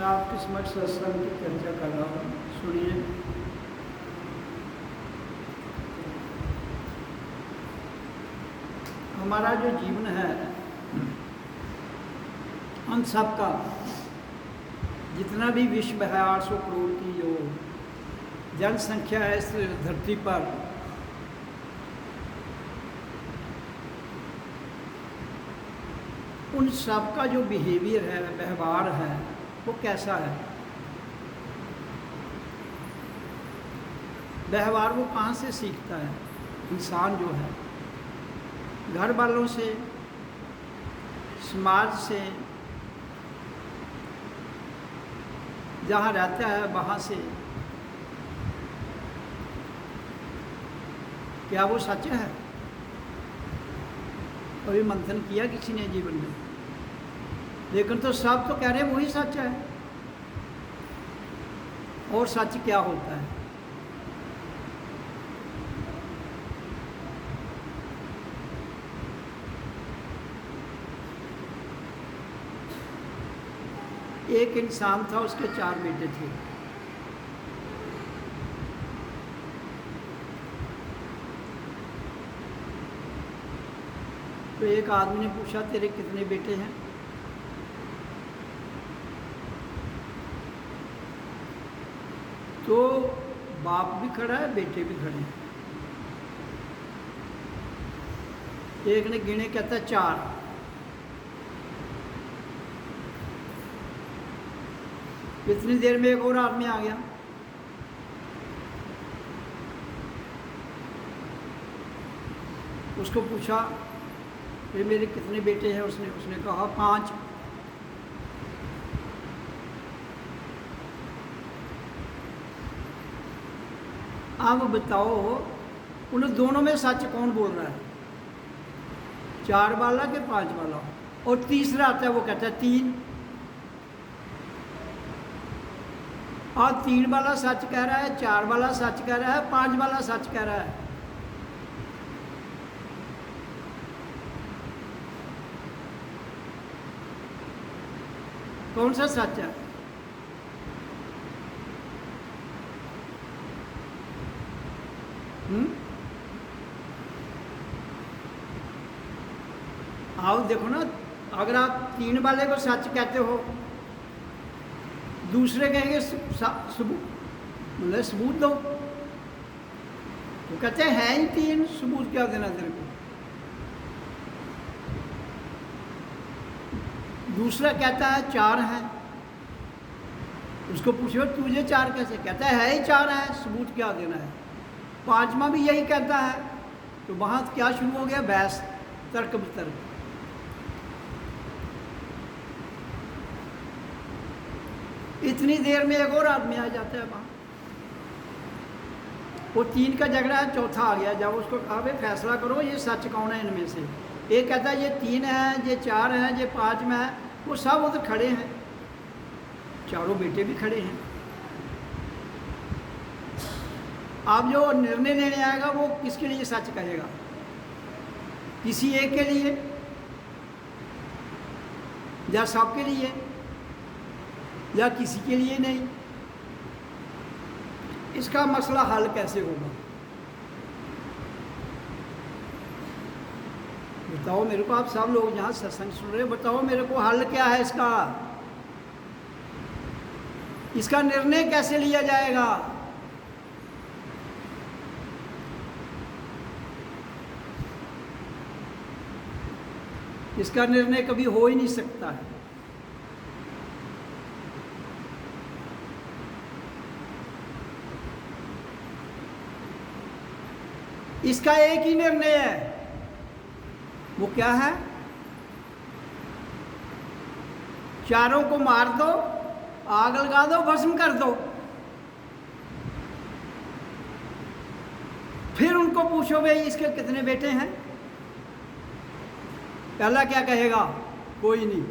आपके समक्ष सत्संग की चर्चा कर रहा हूँ, सुनिए। हमारा जो जीवन है, उन सब का जितना भी विश्व है, 800 करोड़ की जो जनसंख्या है इस धरती पर, उन सब का जो बिहेवियर है, व्यवहार है, वो कैसा है। व्यवहार वो कहाँ से सीखता है? इंसान जो है, घर वालों से, समाज से, जहाँ रहता है वहाँ से। क्या वो सच है? कभी मंथन किया किसी ने जीवन में? लेकिन तो सब तो कह रहे हैं वही सच है। और सच क्या होता है? एक इंसान था, उसके 4 बेटे थे। तो एक आदमी ने पूछा, तेरे कितने बेटे हैं? तो बाप भी खड़ा है, बेटे भी खड़े हैं। एक ने गिने, कहता है 4। इतनी देर में एक और आदमी आ गया। उसको पूछा, ये मेरे कितने बेटे हैं? उसने कहा 5। अब बताओ, उन दोनों में सच कौन बोल रहा है? 4 वाला के 5 वाला? और तीसरा आता है, वो कहता है 3। और 3 वाला सच कह रहा है, 4 वाला सच कह रहा है, 5 वाला सच कह रहा है। कौन सा सच है? आओ देखो ना, अगर आप 3 वाले को सच कहते हो, दूसरे कहेंगे सबूत, मतलब सबूत दो। वो कहते हैं ही 3, सबूत क्या देना तेरे को? दूसरा कहता है 4 है, उसको पूछो तुझे 4 कैसे? कहता है ही 4 है, सबूत क्या देना है? 5वां भी यही कहता है। तो वहाँ क्या शुरू हो गया? बहस, तर्क वितर्क। इतनी देर में एक और आदमी आ जाता है वहाँ। वो 3 का झगड़ा है, चौथा आ गया। जब उसको कहा भाई फैसला करो, ये सच कौन है इनमें से? एक कहता है ये 3 है, ये 4 है, ये 5 में है। वो सब उधर खड़े हैं, चारों बेटे भी खड़े हैं। अब जो निर्णय लेने आएगा वो किसके लिए सच कहेगा? किसी एक के लिए या सबके लिए या किसी के लिए नहीं? इसका मसला हल कैसे होगा? बताओ मेरे को, आप सब लोग यहाँ सत्संग सुन रहे हो, बताओ मेरे को हल क्या है इसका निर्णय कैसे लिया जाएगा? इसका निर्णय कभी हो ही नहीं सकता है। इसका एक ही निर्णय है, वो क्या है? चारों को मार दो, आग लगा दो, भस्म कर दो। फिर उनको पूछो भाई इसके कितने बेटे हैं? पहला क्या कहेगा? कोई नहीं।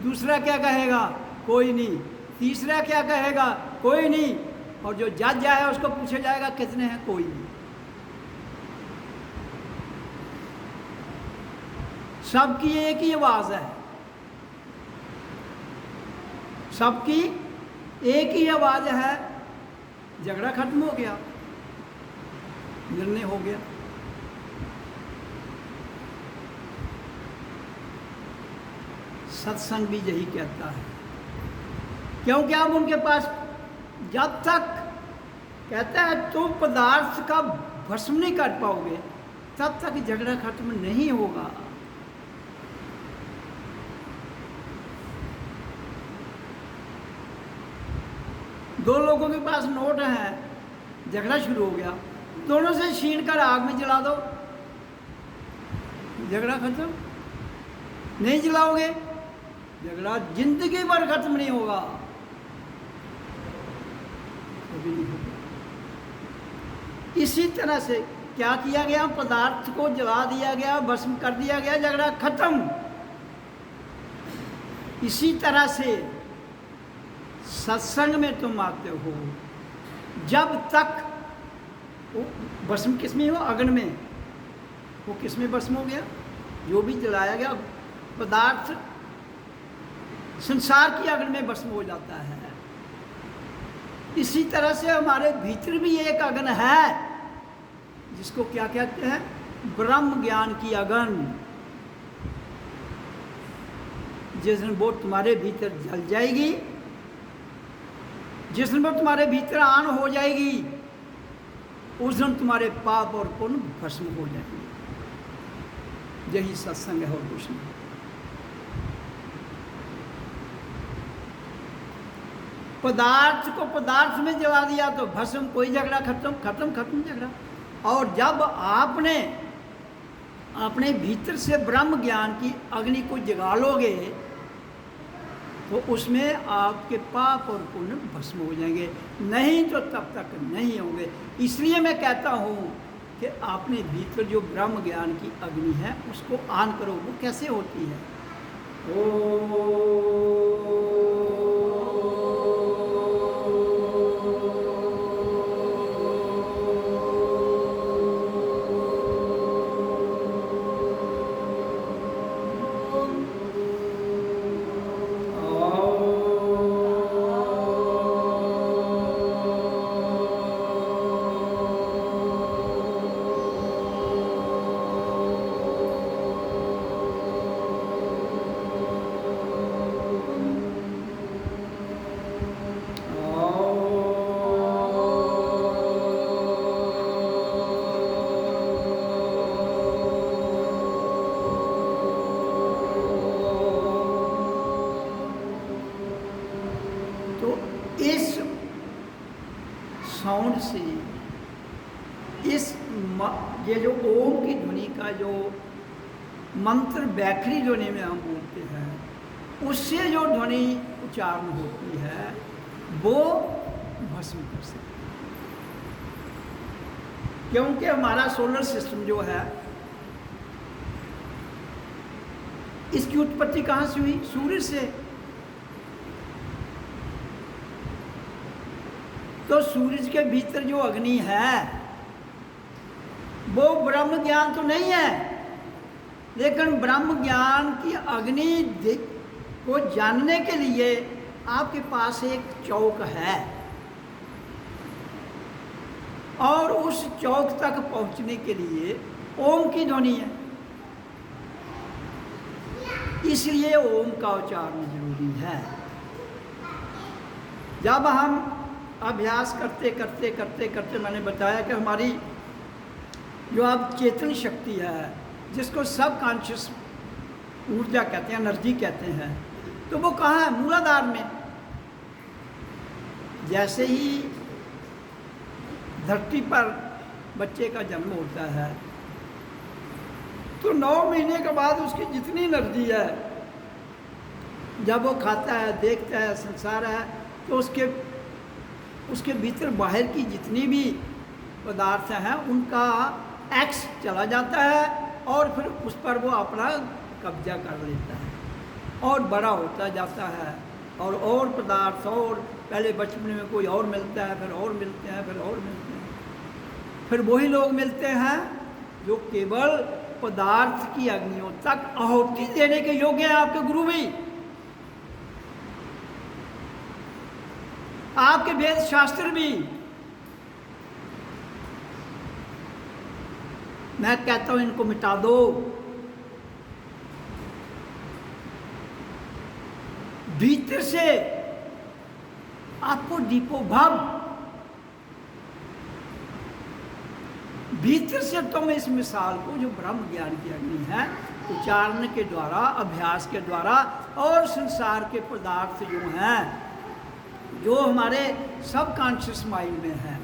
दूसरा क्या कहेगा? कोई नहीं। तीसरा क्या कहेगा? कोई नहीं। और जो जज आया उसको पूछा जाएगा कितने हैं? कोई नहीं। सबकी एक ही आवाज है, सबकी एक ही आवाज है। झगड़ा खत्म हो गया, निर्णय हो गया। सत्संग भी यही कहता है, क्योंकि आप उनके पास जब तक कहता है तुम पदार्थ का भस्म नहीं कर पाओगे तब तक झगड़ा खत्म नहीं होगा। दो लोगों के पास नोट है, झगड़ा शुरू हो गया, दोनों से छीन कर आग में जला दो, झगड़ा खत्म। नहीं जलाओगे, झगड़ा जिंदगी भर खत्म नहीं होगा, कभी नहीं होगा। इसी तरह से क्या किया गया? पदार्थ को जला दिया गया, भस्म कर दिया गया, झगड़ा खत्म। इसी तरह से सत्संग में तुम आते हो, जब तक वो भस्म किसमें हो? अग्नि में। वो किसमें भस्म हो गया? जो भी जलाया गया पदार्थ संसार की अग्नि में भस्म हो जाता है। इसी तरह से हमारे भीतर भी एक अग्नि है, जिसको क्या कहते हैं? ब्रह्म ज्ञान की अग्नि। जिस दिन वो तुम्हारे भीतर जल जाएगी, जिस दिन वो तुम्हारे भीतर आन हो जाएगी, उस दिन तुम्हारे पाप और पुण्य भस्म हो जाएंगे। यही सत्संग है और कुछ नहीं। पदार्थ को पदार्थ में जला दिया तो भस्म, कोई झगड़ा खत्म, खत्म खत्म झगड़ा। और जब आपने अपने भीतर से ब्रह्म ज्ञान की अग्नि को जगा लोगे तो उसमें आपके पाप और पुण्य भस्म हो जाएंगे, नहीं तो तब तक नहीं होंगे। इसलिए मैं कहता हूँ कि आपने भीतर जो ब्रह्म ज्ञान की अग्नि है उसको ऑन करो। वो कैसे होती है? साउंड से ये जो ओम की ध्वनि का जो मंत्र बैखरी ध्वनि में हम बोलते हैं, उससे जो ध्वनि उच्चारण होती है वो भस्म कर सकते हैं। क्योंकि हमारा सोलर सिस्टम जो है, इसकी उत्पत्ति कहाँ से हुई? सूर्य से। तो सूरज के भीतर जो अग्नि है वो ब्रह्म ज्ञान तो नहीं है, लेकिन ब्रह्म ज्ञान की अग्नि को जानने के लिए आपके पास एक चौक है, और उस चौक तक पहुंचने के लिए ओम की ध्वनि है। इसलिए ओम का उच्चारण जरूरी है। जब हम अभ्यास करते करते करते करते, मैंने बताया कि हमारी जो अब चेतन शक्ति है, जिसको सब कॉन्शियस ऊर्जा कहते हैं, एनर्जी कहते हैं। तो वो कहाँ है? मूलाधार में। जैसे ही धरती पर बच्चे का जन्म होता है तो 9 महीने के बाद उसकी जितनी एनर्जी है, जब वो खाता है, देखता है, संसार है, तो उसके भीतर बाहर की जितनी भी पदार्थ हैं उनका एक्स चला जाता है और फिर उस पर वो अपना कब्जा कर लेता है और बड़ा होता जाता है। और पदार्थ, और पहले बचपन में कोई और मिलता है, फिर और मिलते हैं, फिर और मिलते हैं। फिर वही लोग मिलते हैं जो केवल पदार्थ की अग्नियों तक आहुति देने के योग्य हैं। आपके गुरु भी, आपके वेद शास्त्र भी। मैं कहता हूं इनको मिटा दो। भीतर से आपको दीपो भव, भीतर से तुम इस मिसाल को, जो ब्रह्म ज्ञान की अग्नि है, उच्चारण के द्वारा, अभ्यास के द्वारा, और संसार के पदार्थ जो हैं, जो हमारे सब कॉन्शियस माइंड में है,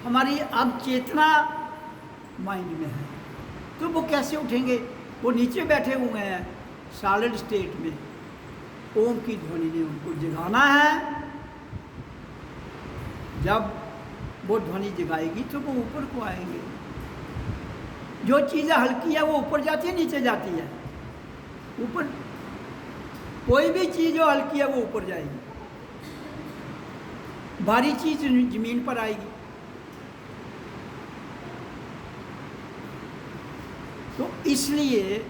हमारी अब चेतना माइंड में है, तो वो कैसे उठेंगे? वो नीचे बैठे हुए हैं सॉलिड स्टेट में। ओम की ध्वनि ने उनको जगाना है। जब वो ध्वनि जगाएगी तो वो ऊपर को आएंगे। जो चीज़ें हल्की है वो ऊपर जाती है, नीचे जाती है? ऊपर। कोई भी चीज़ जो हल्की है वो ऊपर जाएगी, भारी चीज़ जमीन पर आएगी। तो इसलिए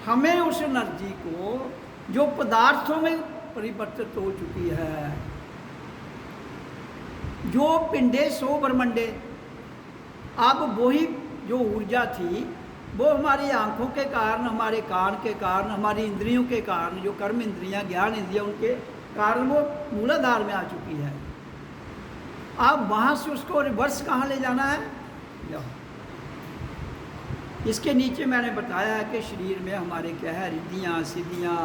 हमें उस एनर्जी को, जो पदार्थों में परिवर्तित हो चुकी है, जो पिंडे सो ब्रह्मंडे, अब वही जो ऊर्जा थी वो हमारी आंखों के कारण, हमारे कान के कारण, हमारी इंद्रियों के कारण, जो कर्म इंद्रियां, ज्ञान इंद्रियां, उनके कारण वो मूलाधार में आ चुकी है। अब वहाँ से उसको रिवर्स कहाँ ले जाना है? यहाँ। इसके नीचे मैंने बताया है कि शरीर में हमारे क्या है, रिद्धियाँ, सिद्धियाँ,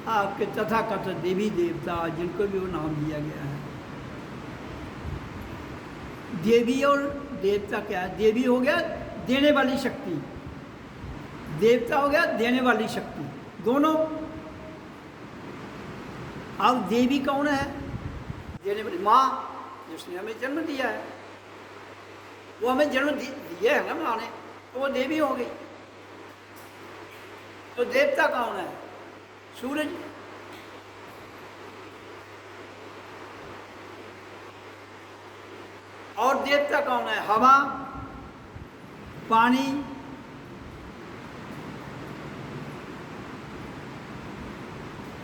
आपके तथाकथित देवी देवता, जिनको भी वो नाम दिया गया है। देवी और देवता क्या है? देवी हो गया देने वाली शक्ति, देवता हो गया देने वाली शक्ति, दोनों। अब देवी कौन है? देने वाली माँ, जिसने हमें जन्म दिया है। वो हमें जन्म दिया है ना माँ ने, तो वो देवी हो गई। तो देवता कौन है? सूरज। और देवता कौन है? हवा, पानी।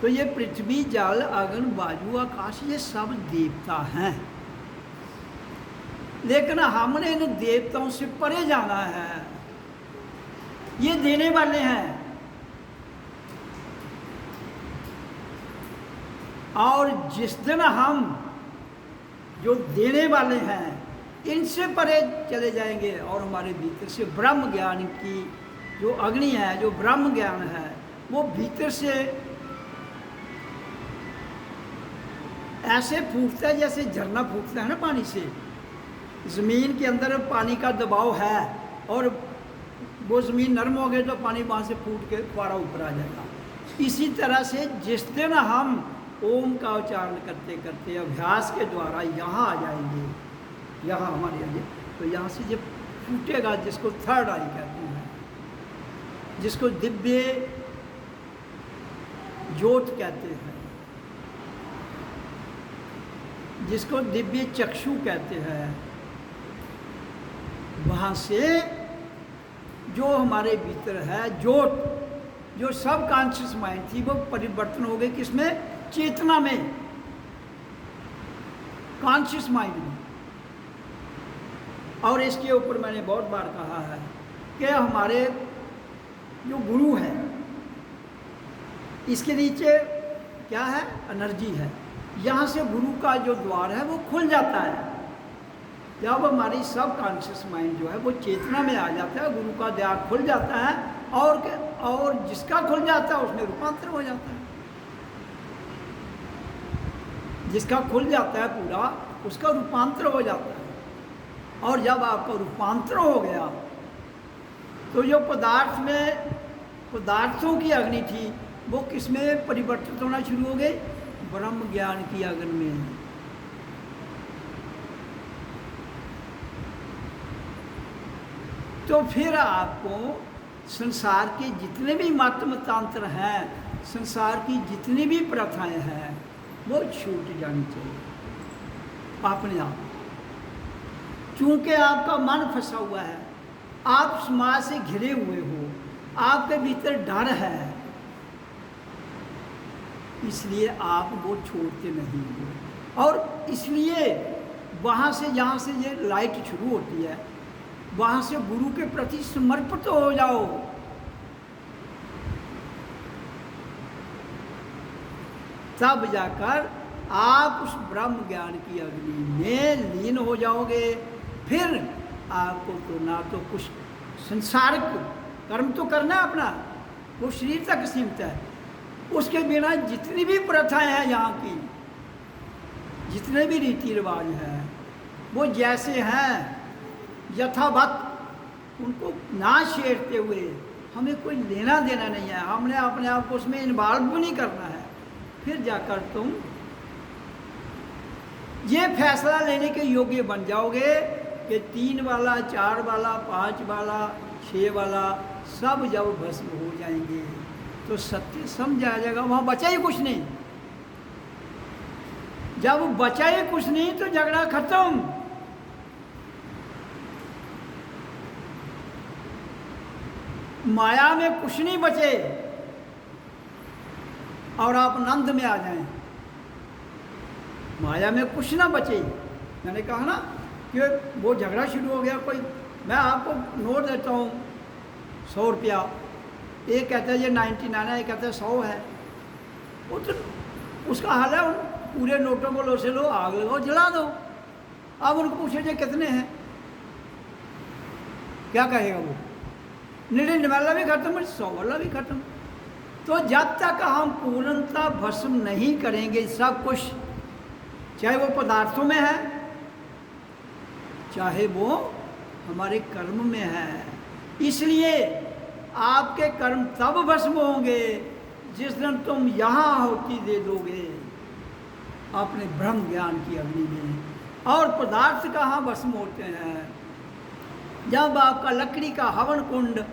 तो ये पृथ्वी, जल, अग्नि, वायु, आकाश, ये सब देवता हैं। लेकिन हमने इन देवताओं से परे जाना है। ये देने वाले हैं, और जिस दिन हम जो देने वाले हैं इनसे परे चले जाएंगे और हमारे भीतर से ब्रह्म ज्ञान की जो अग्नि है, जो ब्रह्म ज्ञान है, वो भीतर से ऐसे फूटता है जैसे झरना फूटता है ना पानी से। ज़मीन के अंदर पानी का दबाव है और वो ज़मीन नरम हो गई तो पानी वहाँ से फूट के फुहारा ऊपर आ जाएगा। इसी तरह से जिस दिन हम ओम का उच्चारण करते करते अभ्यास के द्वारा यहाँ आ जाएंगे, यहाँ हमारे आगे, तो यहाँ से जब फूटेगा, जिसको थर्ड आई कहते हैं, जिसको दिव्य ज्योत कहते हैं, जिसको दिव्य चक्षु कहते हैं, वहाँ से जो हमारे भीतर है ज्योत, जो सब कॉन्शियस माइंड थी, वो परिवर्तन हो गई किसमें? चेतना में, कॉन्शियस माइंड में। और इसके ऊपर मैंने बहुत बार कहा है कि हमारे जो गुरु हैं, इसके नीचे क्या है? एनर्जी है। यहाँ से गुरु का जो द्वार है वो खुल जाता है। जब हमारी सब कॉन्शियस माइंड जो है वो चेतना में आ जाता है, गुरु का द्वार खुल जाता है और जिसका खुल जाता है उसमें रूपांतर हो जाता है। जिसका खुल जाता है पूरा उसका रूपांतर हो जाता है। और जब आपका रूपांतर हो गया तो जो पदार्थों की अग्नि थी वो किसमें परिवर्तित होना शुरू हो गई? ब्रह्म ज्ञान की अग्नि में। तो फिर आपको संसार के जितने भी मत मतांतर हैं, संसार की जितनी भी प्रथाएं हैं, वो छूट जानी चाहिए अपने आप। चूंकि आपका मन फंसा हुआ है, आप समाज से घिरे हुए हो, आपके भीतर डर है, इसलिए आप वो छोड़ते नहीं हो। और इसलिए वहाँ से जहाँ से ये लाइट शुरू होती है वहाँ से गुरु के प्रति समर्पित हो जाओ। तब जाकर आप उस ब्रह्म ज्ञान की अग्नि में लीन हो जाओगे। फिर आपको तो ना तो कुछ संसारिक कर्म तो करना है अपना, वो शरीर तक सीमित है। उसके बिना जितनी भी प्रथाएं हैं यहाँ की, जितने भी रीति रिवाज हैं, वो जैसे हैं यथावत उनको ना छेड़ते हुए हमें कोई लेना देना नहीं है। हमने अपने आप को उसमें इन्वॉल्व भी नहीं करना है। फिर जाकर तुम ये फैसला लेने के योग्य बन जाओगे कि 3 वाला, 4 वाला, 5 वाला, 6 वाला सब जब भस्म हो जाएंगे तो सत्य समझ आ जाएगा, वहाँ बचा ही कुछ नहीं। जब बचा ही कुछ नहीं तो झगड़ा खत्म। माया में कुछ नहीं बचे और आप आनंद में आ जाएं। माया में कुछ ना बचे। मैंने कहा ना कि वो झगड़ा शुरू हो गया। कोई, मैं आपको नोट देता हूँ 100 रुपया, एक कहता है ये 99 है, एक कहता है 100 है। वो तो उसका हाल है, उन पूरे नोटों को लो से लो, आग लगाओ, जला दो। अब उनको पूछे जो कितने हैं, क्या कहेगा वो? 99 वाला भी खत्म, 100 वाला भी खत्म। तो जब तक हम पूर्णता भस्म नहीं करेंगे सब कुछ, चाहे वो पदार्थों में है, चाहे वो हमारे कर्म में है। इसलिए आपके कर्म तब भस्म होंगे जिस दिन तुम यहाँ आहुति दे दोगे अपने ब्रह्म ज्ञान की अग्नि में। और पदार्थ कहाँ भस्म होते हैं? जब आपका लकड़ी का हवन कुंड,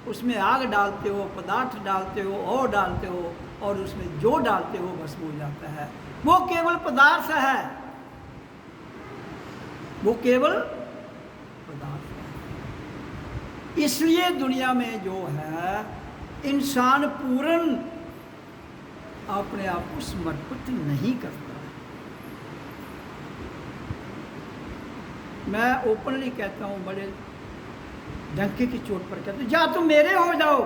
उसमें आग डालते हो, पदार्थ डालते हो और डालते हो, और उसमें जो डालते हो भस्म हो जाता है। वो केवल पदार्थ है, वो केवल पदार्थ है। इसलिए दुनिया में जो है इंसान पूर्ण अपने आप को समर्पित नहीं करता। मैं ओपनली कहता हूँ, बड़े डंके की चोट पर कहते, या तुम मेरे हो जाओ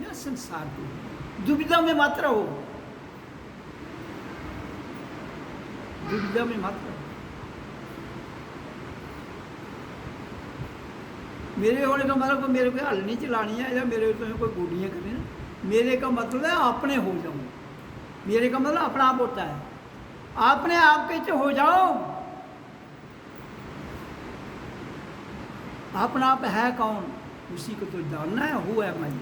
या संसार की, दुविधा में मत रहो, दुविधा में मत रहो। मेरे होने का मतलब मेरे को हल नहीं चलानी है या मेरे तुम्हें कोई गोलियाँ करनी है। मेरे का मतलब है अपने हो जाओ। मेरे का मतलब अपना आप होता है, अपने आप के हो जाओ। अपना आप है कौन? उसी को तो जानना है, हु है मैं।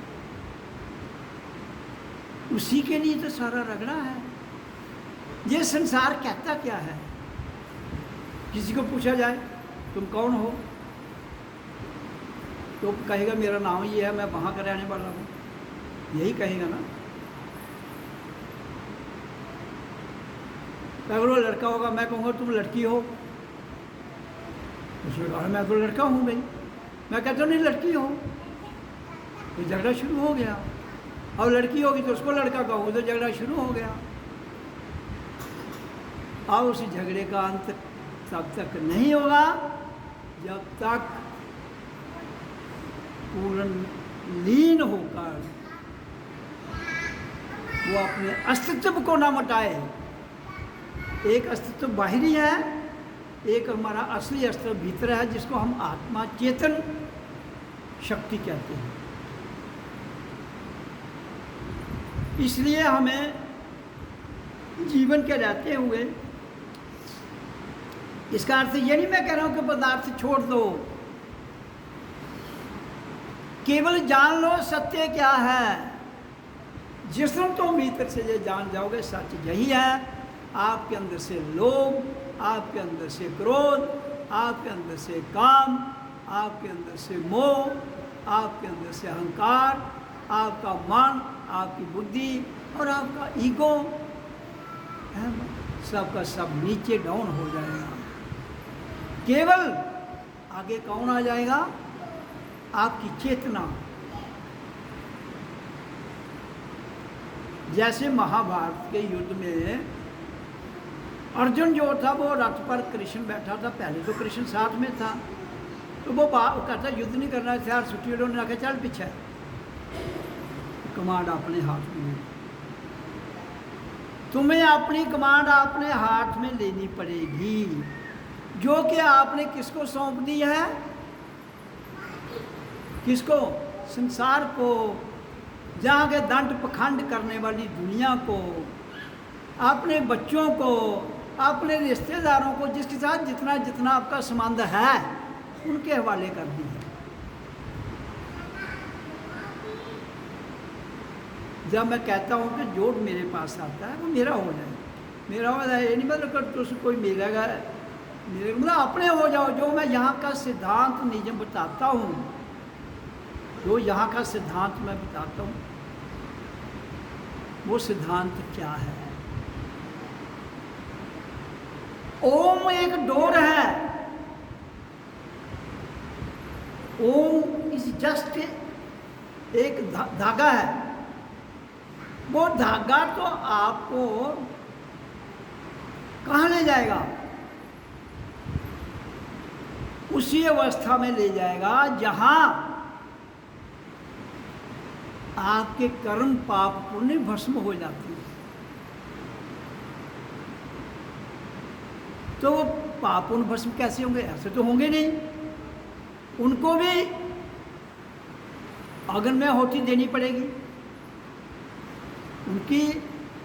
उसी के लिए तो सारा रगड़ा है। ये संसार कहता क्या है? किसी को पूछा जाए तुम कौन हो, तो कहेगा मेरा नाम ये है, मैं वहाँ का रहने वाला हूँ, यही कहेगा ना। अगर वो लड़का होगा, मैं कहूँगा तुम लड़की हो, उसने कहा मैं तो लड़का हूँ भाई। मैं कहता हूँ नहीं लड़की हो, तो झगड़ा शुरू हो गया। और लड़की होगी तो उसको लड़का कहूँ तो झगड़ा शुरू हो गया। और उस झगड़े का अंत तब तक नहीं होगा जब तक पूर्ण लीन होकर वो अपने अस्तित्व को ना मिटाए। एक अस्तित्व बाहरी है, एक हमारा असली अस्तित्व भीतर है, जिसको हम आत्मा चेतन शक्ति कहते हैं। इसलिए हमें जीवन के रहते हुए, इसका अर्थ ये नहीं मैं कह रहा हूं कि पदार्थ छोड़ दो, केवल जान लो सत्य क्या है। जिस दिन तुम भीतर से ये जान जाओगे सच यही है, आपके अंदर से लोभ, आपके अंदर से क्रोध, आपके अंदर से काम, आपके अंदर से मोह, आपके अंदर से अहंकार, आपका मन, आपकी बुद्धि और आपका ईगो सबका सब नीचे डाउन हो जाएगा। केवल आगे कौन आ जाएगा? आपकी चेतना। जैसे महाभारत के युद्ध में अर्जुन जो था वो रथ पर कृष्ण बैठा था, पहले तो कृष्ण साथ में था, तो वो कहता युद्ध नहीं करना था यार, छुट्टी उन्होंने रखा चल पीछे, कमांड अपने हाथ में। तुम्हें अपनी कमांड अपने हाथ में लेनी पड़ेगी, जो कि आपने किसको सौंप दी है? किसको? संसार को, जहाँ के दंड पखंड करने वाली दुनिया को, अपने बच्चों को, अपने रिश्तेदारों को, जिसके साथ जितना जितना आपका संबंध है उनके हवाले कर दी है। जब मैं कहता हूँ कि जो मेरे पास आता है वो मेरा हो जाए, मेरा हो जाए, ये नहीं मतलब कि तुझसे कोई मिलेगा, मेरे मतलब अपने हो जाओ। जो मैं यहाँ का सिद्धांत नियम बताता हूँ, जो यहाँ का सिद्धांत मैं बताता हूँ, वो सिद्धांत क्या है? ओम एक डोर है, ओम इज जस्ट एक धागा है। वो धागा तो आपको कहाँ ले जाएगा? उसी अवस्था में ले जाएगा जहां आपके कर्म पाप पुण्य भस्म हो जाती है। तो वो पाप पुण्य भस्म कैसे होंगे? ऐसे तो होंगे नहीं। उनको भी अग्नि में आहुति देनी पड़ेगी, उनकी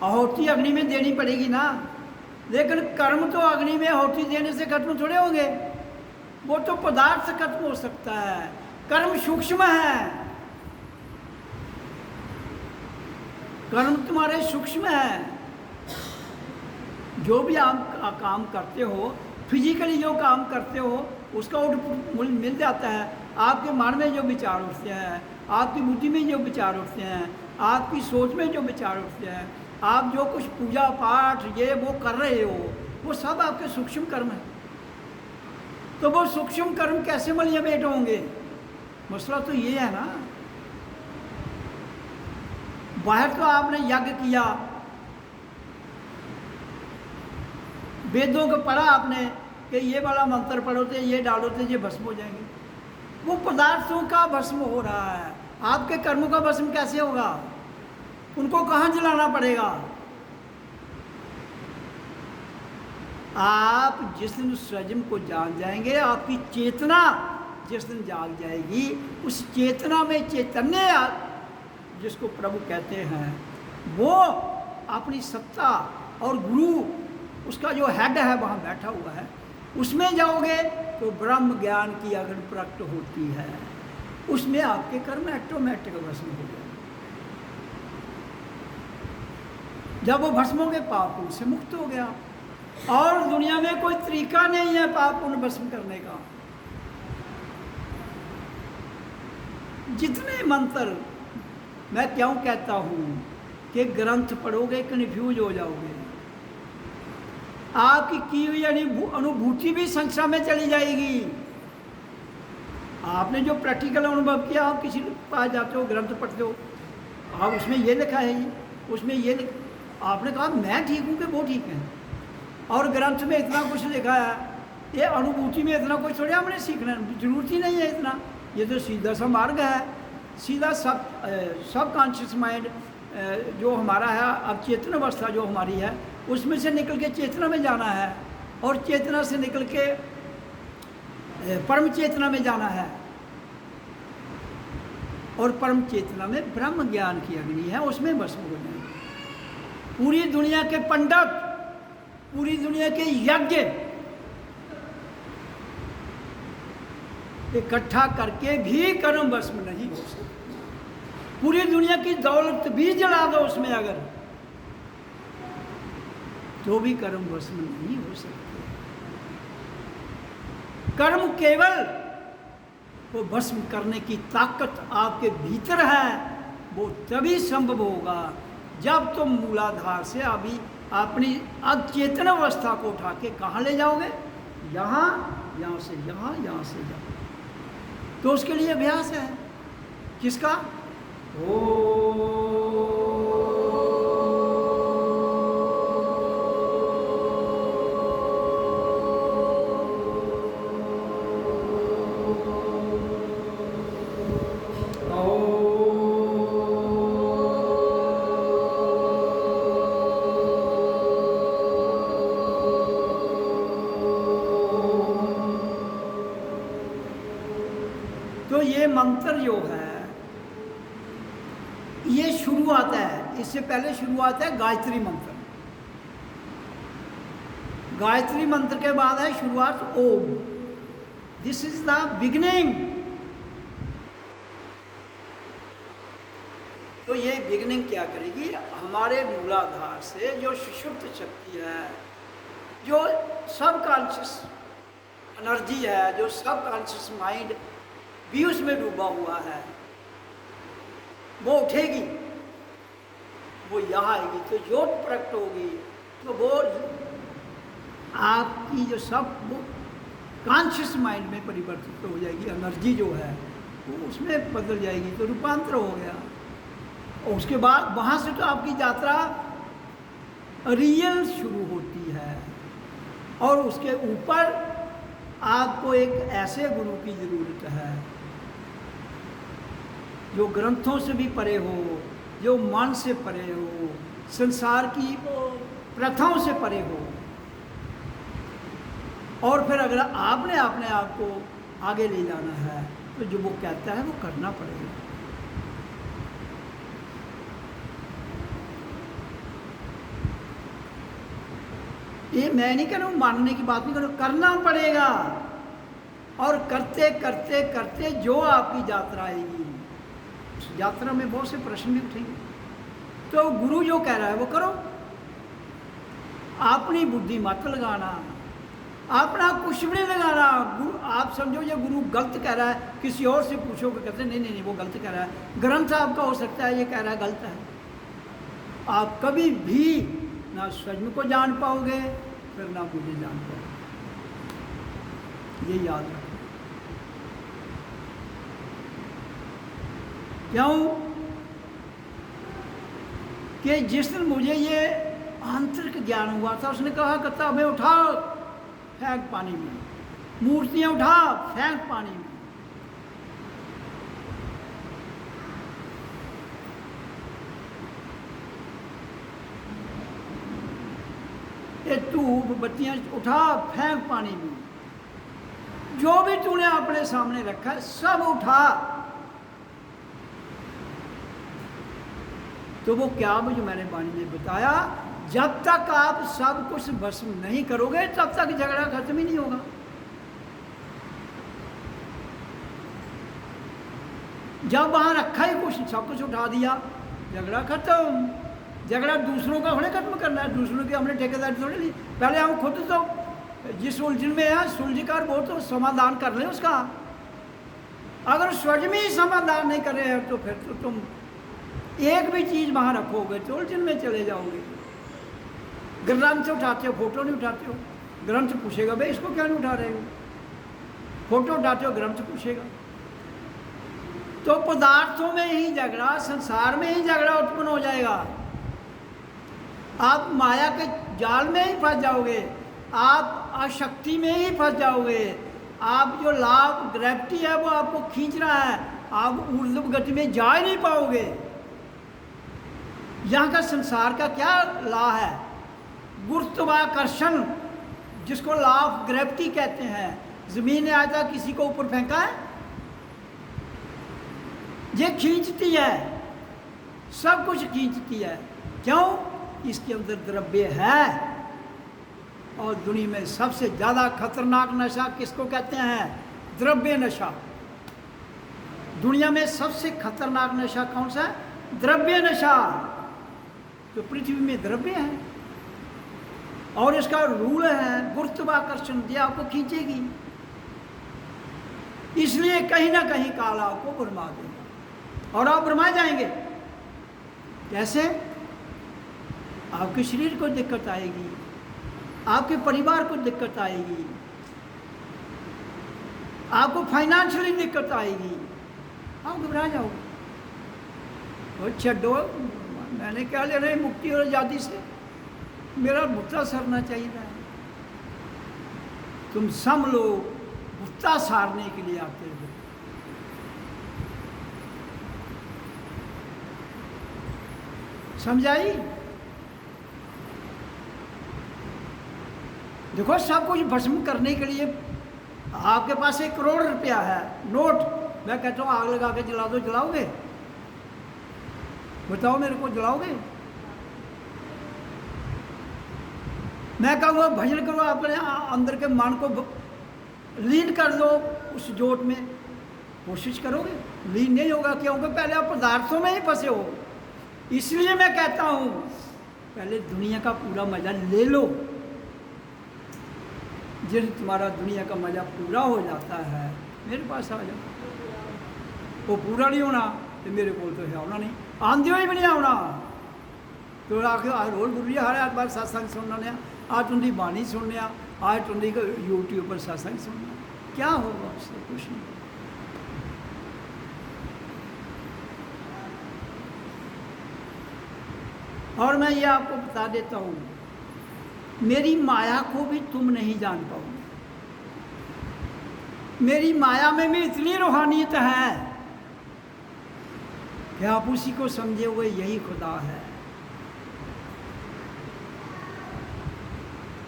आहुति अग्नि में देनी पड़ेगी ना। लेकिन कर्म तो अग्नि में आहुति देने से खत्म थोड़े होंगे, वो तो पदार्थ से खत्म हो सकता है। कर्म सूक्ष्म है, कर्म तुम्हारे सूक्ष्म है। जो भी आप काम करते हो, फिजिकली जो काम करते हो, उसका आउटपुट मिल जाता है। आपके मन में जो विचार उठते हैं, आपकी बुद्धि में जो विचार उठते हैं, आपकी सोच में जो विचार उठते हैं, आप जो कुछ पूजा पाठ ये वो कर रहे हो, वो सब आपके सूक्ष्म कर्म है। तो वो सूक्ष्म कर्म कैसे मलियामेट होंगे? मसला तो ये है ना। बाहर तो आपने यज्ञ किया, वेदों को पढ़ा आपने कि ये वाला मंत्र पढ़ो तो ये डालो तो ये भस्म हो जाएंगे। वो पदार्थों का भस्म हो रहा है, आपके कर्मों का भस्म कैसे होगा? उनको कहाँ जलाना पड़ेगा? आप जिस दिन उस सृजन को जान जाएंगे, आपकी चेतना जिस दिन जाग जाएगी, उस चेतना में चैतन्य जिसको प्रभु कहते हैं, वो अपनी सत्ता और गुरु उसका जो हेड है वहाँ बैठा हुआ है, उसमें जाओगे तो ब्रह्म ज्ञान की अग्नि प्रकट होती है। उसमें आपके कर्म ऑटोमेटिक भस्म हो जाए। जब वो भस्म हो गए, पाप उनसे मुक्त हो गया। और दुनिया में कोई तरीका नहीं है पाप पुण्य भस्म करने का। जितने मंत्र मैं क्यों कहता हूं कि ग्रंथ पढ़ोगे कन्फ्यूज हो जाओगे, आपकी की हुई अनुभूति भी संख्या में चली जाएगी। आपने जो प्रैक्टिकल अनुभव किया, आप किसी के पास जाते हो, ग्रंथ पढ़ते हो, आप उसमें ये लिखा है, उसमें ये आपने कहा मैं ठीक हूँ कि वो ठीक है, और ग्रंथ में इतना कुछ लिखा है, ये अनुभूति में इतना कुछ थोड़ा हमने सीखना, जरूरत ही नहीं है इतना। ये तो सीधा सा मार्ग है, सीधा सब कॉन्शियस माइंड जो हमारा है, अब चेतन अवस्था जो हमारी है, उसमें से निकल के चेतना में जाना है, और चेतना से निकल के परम चेतना में जाना है, और परम चेतना में ब्रह्म ज्ञान की अग्नि है, उसमें भस्म हो जाए। पूरी दुनिया के पंडित, पूरी दुनिया के यज्ञ इकट्ठा करके भी कर्म भस्म नहीं हो सकता। पूरी दुनिया की दौलत भी जला दो उसमें अगर, तो भी कर्म भस्म नहीं हो सकते। कर्म केवल वो भस्म करने की ताकत आपके भीतर है, वो तभी संभव होगा जब तुम मूलाधार से अभी अपनी अचेतन अवस्था को उठा के कहाँ ले जाओगे, यहाँ, यहाँ से यहाँ, यहाँ से यहाँ। तो उसके लिए अभ्यास है किसका? तो ये मंत्र जो है ये शुरुआत है, इससे पहले शुरुआत है गायत्री मंत्र। गायत्री मंत्र के बाद है शुरुआत Om. This is the beginning. तो ये बिगिनिंग क्या करेगी? हमारे मूलाधार से जो सुषुप्त शक्ति है, जो सब कॉन्शियस एनर्जी है, जो सब कॉन्शियस माइंड भी उसमें डूबा हुआ है, वो उठेगी, वो यहाँ आएगी तो ज्योत प्रकट होगी। तो वो आपकी जो सब वो कॉन्शियस माइंड में परिवर्तित हो जाएगी, एनर्जी जो है वो उसमें बदल जाएगी, तो रूपांतर हो गया। और उसके बाद वहाँ से तो आपकी यात्रा रियल शुरू होती है। और उसके ऊपर आपको एक ऐसे गुरु की ज़रूरत है जो ग्रंथों से भी परे हो, जो मन से परे हो, संसार की प्रथाओं से परे हो। और फिर अगर आपने अपने आप को आगे ले जाना है तो जो वो कहता है वो करना पड़ेगा। ये मैं नहीं कह रहा हूँ, मानने की बात नहीं कर रहा हूँ, करना पड़ेगा। और करते करते करते जो आपकी यात्रा आएगी, उस यात्रा में बहुत से प्रश्न भी उठेंगे। तो गुरु जो कह रहा है वो करो, अपनी बुद्धि मत लगाना, अपना कुछ भी नहीं लगाना। गुरु आप समझो ये गुरु गलत कह रहा है, किसी और से पूछोगे कहते नहीं नहीं नहीं वो गलत कह रहा है। ग्रंथ आपका हो सकता है ये कह रहा है गलत है। आप कभी भी ना स्वयं को जान पाओगे, फिर ना मुझे जान पाओगे, ये याद रखो। क्यों कि जिस दिन मुझे ये आंतरिक ज्ञान हुआ था, उसने कहा कहता हमें उठा फेंक पानी में, मूर्तियां उठा फेंक पानी में। ये धूप बत्तियां उठा फेंक पानी में। जो भी तूने अपने सामने रखा है सब उठा। तो वो क्या मुझे मैंने वाणी में बताया, जब तक आप सब कुछ भस्म नहीं करोगे तब तक झगड़ा खत्म ही नहीं होगा। जब वहां रखा ही कुछ, सब कुछ उठा दिया, झगड़ा खत्म। झगड़ा दूसरों का थोड़े खत्म करना है, दूसरों की हमने ठेकेदारी थोड़ी ली। पहले हम खुद तो जिस उलझन में है सुलझकर वो तो समाधान कर लें उसका। अगर स्वयं ही समाधान नहीं कर रहे हैं तो फिर तो तुम एक भी चीज़ वहाँ रखोगे तो उलझन में चले जाओगे। ग्रंथ उठाते हो, फोटो नहीं उठाते हो, ग्रंथ पूछेगा भाई इसको क्या नहीं उठा रहे हो। फोटो उठाते हो, ग्रंथ पूछेगा। तो पदार्थों में ही झगड़ा, संसार में ही झगड़ा उत्पन्न हो जाएगा। आप माया के जाल में ही फंस जाओगे, आप अशक्ति में ही फंस जाओगे। आप जो लाभ ग्रेविटी है वो आपको खींच रहा है, आप ऊर्ध्व गति में जा ही नहीं पाओगे। यहाँ का संसार का क्या लॉ है? गुरुत्वाकर्षण, जिसको लॉ ऑफ ग्रेविटी कहते हैं। जमीन ने आया था किसी को ऊपर फेंका है, ये खींचती है, सब कुछ खींचती है। क्यों? इसके अंदर द्रव्य है। और दुनिया में सबसे ज़्यादा खतरनाक नशा किसको कहते हैं? द्रव्य नशा। दुनिया में सबसे खतरनाक नशा कौन सा है? द्रव्य नशा। तो पृथ्वी में द्रव्य है और इसका रूल है गुरुत्वाकर्षण, ये आपको खींचेगी, इसलिए कहीं ना कहीं काल आपको भरमा देगा और आप भरमाए जाएंगे। कैसे? आपके शरीर को दिक्कत आएगी, आपके परिवार को दिक्कत आएगी, आपको फाइनेंशियली दिक्कत आएगी, आप घबरा जाओगे। और छो, मैंने क्या ले रहे मुक्ति और आज़ादी से, मेरा मुद्दा सरना चाहिए था। तुम सब लोग मुद्दा सारने के लिए आते हो। समझाई? देखो, सब कुछ भस्म करने के लिए आपके पास 1 करोड़ रुपया है नोट, मैं कहता हूँ आग लगा के जला दो, जलाओगे? बताओ मेरे को, जलाओगे? मैं कहूँगा भजन करो, अपने अंदर के मन को लीन कर दो उस जोत में, कोशिश करोगे? लीन नहीं होगा, क्योंकि पहले आप पदार्थों में ही फंसे हो। इसलिए मैं कहता हूँ पहले दुनिया का पूरा मजा ले लो। जिस तुम्हारा दुनिया का मजा पूरा हो जाता है मेरे पास आ जाओ। वो पूरा नहीं होना तो मेरे को तो है होना नहीं, आंधी ही भी नहीं आना। तो आखिर रोज गुरु जी हर बार सत्संग सुनने, आज तुंदी बाणी सुनने, आज तुंदी को यूट्यूब पर सत्संग सुनना, क्या होगा उससे? कुछ नहीं। और मैं ये आपको बता देता हूँ, मेरी माया को भी तुम नहीं जान पाओगे। मेरी माया में भी इतनी रूहानियत है कि आप उसी को समझे हुए यही खुदा है।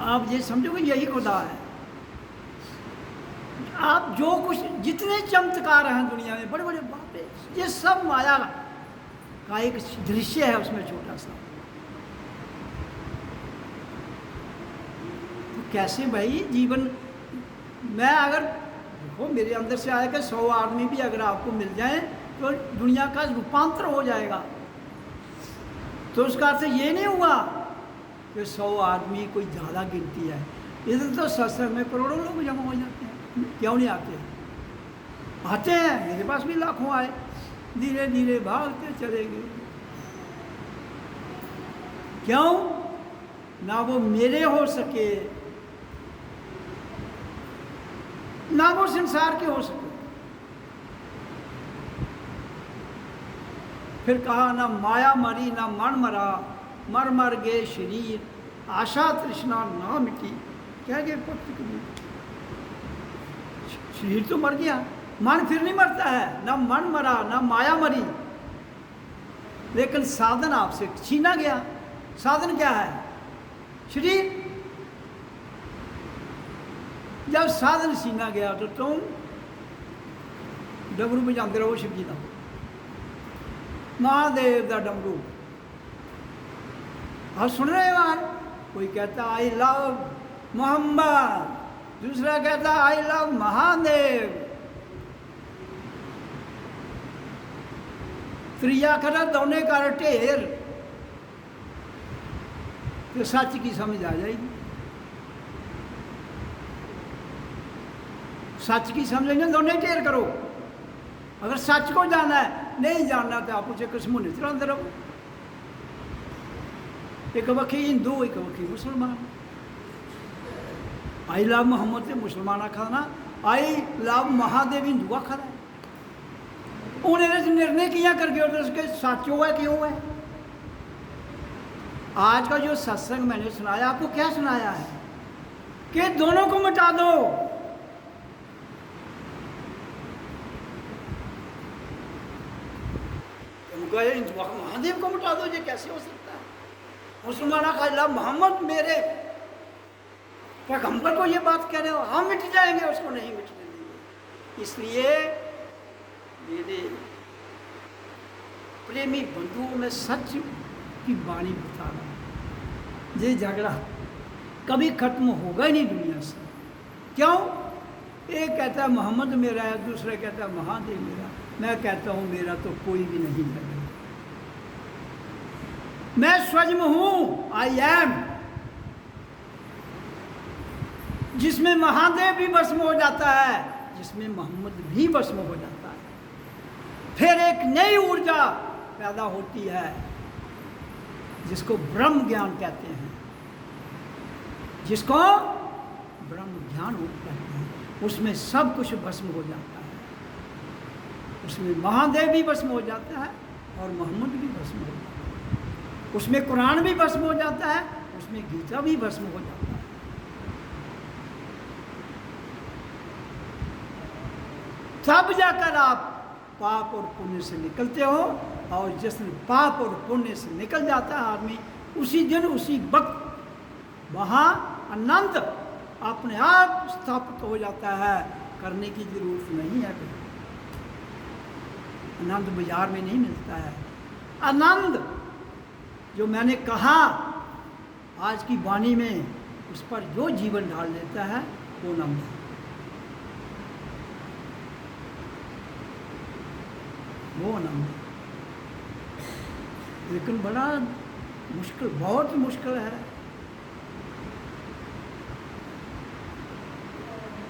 आप ये समझोगे यही खुदा है। आप जो कुछ जितने चमत्कार हैं दुनिया में, बड़े बड़े बातें, ये सब माया का एक दृश्य है उसमें छोटा सा। तो कैसे भाई जीवन, मैं अगर देखो मेरे अंदर से आया कि 100 आदमी भी अगर आपको मिल जाए तो दुनिया का रूपांतर हो जाएगा। तो उसका अर्थ ये नहीं हुआ कि 100 आदमी कोई ज़्यादा गिनती है। इधर तो सत्संग में करोड़ों लोग जमा हो जाते हैं, क्यों नहीं आते? आते हैं, मेरे पास भी लाखों आए, धीरे धीरे भागते चले गए। क्यों? ना वो मेरे हो सके, ना वो संसार के हो सके। फिर कहा ना माया मरी ना मन मरा, मर मर गए शरीर, आशा तृष्णा ना मिटी। क्या गए पुत्र कबीर, शरीर तो मर गया, मन फिर नहीं मरता है। ना मन मरा ना माया मरी, लेकिन साधन आपसे छीना गया। साधन क्या है? शरीर। जब साधन छीना गया तो तुम डमरू बजाते रहो शिव जी का, महादेव का डमरू। और सुन रहे हो, कोई कहता आई लव मोहम्मद, दूसरा कहता आई लव महादेव, त्रिया खड़ा दोने का ढेर। तो सच की समझ आ जाएगी। सच की समझ ना दोनों ढेर करो। अगर सच को जानना है, नहीं जानना तो आप उसे किस्मों चलाते रहो। एक वक्की हिंदू, एक वक्की मुसलमान। आई लव मोहम्मद से मुसलमान आखा, आई लव महादेव हिंदू आखा। उन्हें निर्णय किया करके तो उसके सच हुआ क्यों है? आज का जो सत्संग मैंने सुनाया, आपको क्या सुनाया है कि दोनों को मिटा दो। महादेव को मिटा दो, ये कैसे हो सकता है? मुसलमाना का अल्लाह मोहम्मद मेरे पैगंबर को ये बात कह रहे हो, हम मिट जाएंगे, उसको नहीं मिटने देंगे। इसलिए मेरे प्रेमी बंधुओं में सच की वाणी बता रहा हूं। ये झगड़ा कभी खत्म होगा ही नहीं दुनिया से। क्यों? एक कहता है मोहम्मद मेरा है, दूसरा कहता है महादेव मेरा। मैं कहता हूँ मेरा तो कोई भी नहीं है, मैं स्वयं हूँ, आई एम, जिसमें महादेव भी भस्म हो जाता है, जिसमें मोहम्मद भी भस्म हो जाता है, फिर एक नई ऊर्जा पैदा होती है जिसको ब्रह्म ज्ञान कहते हैं, जिसको ब्रह्म ज्ञान कहते हैं। उसमें सब कुछ भस्म हो जाता है, उसमें महादेव भी भस्म हो जाता है और मोहम्मद भी भस्म हो जाता है, उसमें कुरान भी भस्म हो जाता है, उसमें गीता भी भस्म हो जाता है। तब जाकर आप पाप और पुण्य से निकलते हो, और जिस दिन पाप और पुण्य से निकल जाता है आदमी, उसी दिन उसी वक्त वहाँ आनंद अपने आप स्थापित हो जाता है, करने की जरूरत नहीं है। आनंद बाजार में नहीं मिलता है। आनंद जो मैंने कहा आज की वाणी में, उस पर जो जीवन ढाल देता है वो आनंद है। वो आनंद है। लेकिन बड़ा मुश्किल, बहुत मुश्किल है।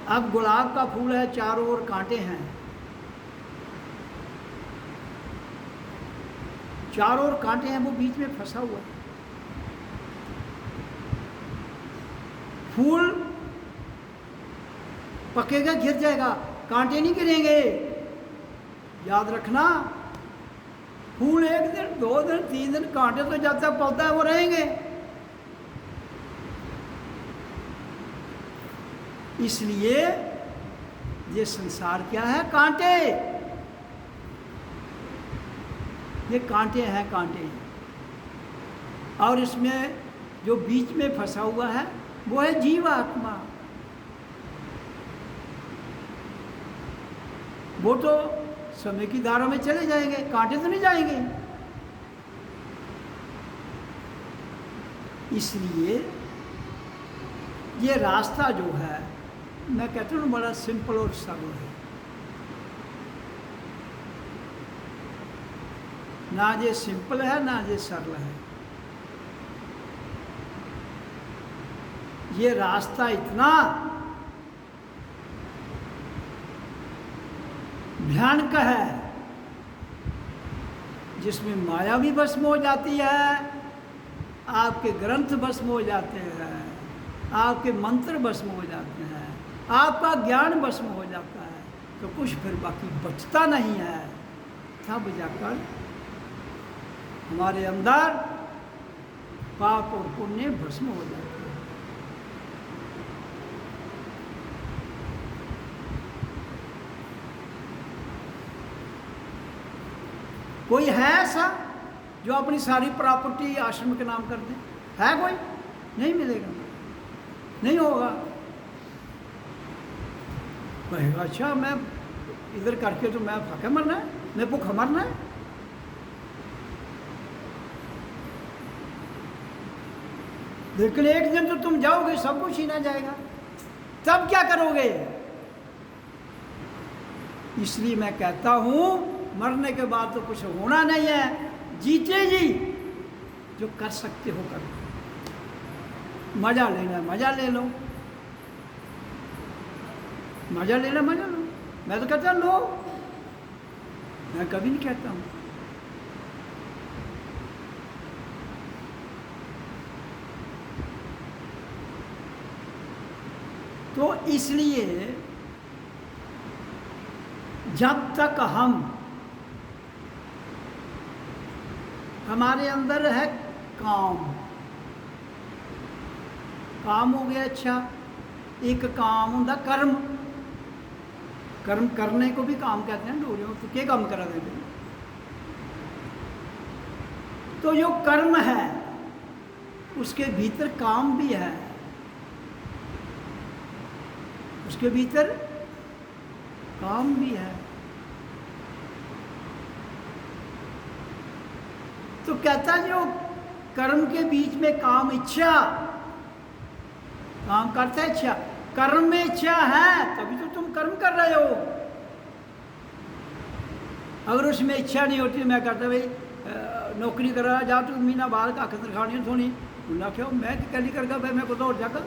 अब गुलाब का फूल है, चारों ओर कांटे हैं, चारों ओर कांटे हैं, वो बीच में फंसा हुआ है। फूल पकेगा, गिर जाएगा, कांटे नहीं गिरेंगे। याद रखना, फूल एक दिन, 2 दिन, 3 दिन, कांटे तो जब तक पौधा है वो रहेंगे। इसलिए ये संसार क्या है? कांटे। ये कांटे हैं, कांटे। और इसमें जो बीच में फंसा हुआ है वो है जीवात्मा। वो तो समय की धारा में चले जाएंगे, कांटे तो नहीं जाएंगे। इसलिए ये रास्ता जो है, मैं कहता हूँ बड़ा सिंपल और सरल है। ना ये सिंपल है, ना ये सरल है। ये रास्ता इतना भयानक है, जिसमें माया भी भस्म हो जाती है, आपके ग्रंथ भस्म हो जाते हैं, आपके मंत्र भस्म हो जाते हैं, आपका ज्ञान भस्म हो जाता है, तो कुछ फिर बाकी बचता नहीं है। तब जाकर हमारे अंदर पाप और पुण्य भस्म हो जाते हैं। कोई है ऐसा जो अपनी सारी प्रॉपर्टी आश्रम के नाम कर दे? है कोई? नहीं मिलेगा, नहीं होगा। कहेगा अच्छा मैं इधर करके तो मैं भूखा मरना है, मैं भूखा मरना है। लेकिन एक दिन तो तुम जाओगे, सब कुछ छीना जाएगा, तब क्या करोगे? इसलिए मैं कहता हूं मरने के बाद तो कुछ होना नहीं है। जीते जी जो कर सकते हो करो, मजा लेना मजा ले लो, मजा लेना मजा लो। मैं तो कहता लो, मैं कभी नहीं कहता हूं। तो इसलिए जब तक हमारे अंदर है काम, काम हो गया। अच्छा, एक काम होता कर्म, कर्म करने को भी काम कहते हैं डोरियों। तो क्या काम करा देते? तो जो कर्म है उसके भीतर काम भी है, उसके भीतर काम भी है। तो कहता जो कर्म के बीच में काम इच्छा, काम करता है इच्छा, कर्म में इच्छा है तभी तो तुम कर्म कर रहे हो। अगर उसमें इच्छा नहीं होती, मैं कहता भाई नौकरी कर रहा जा, तू महीना बाद का खतर खानी थोड़ी बोला, क्यों मैं कैली करगा भाई, मैं को तो और जाकर।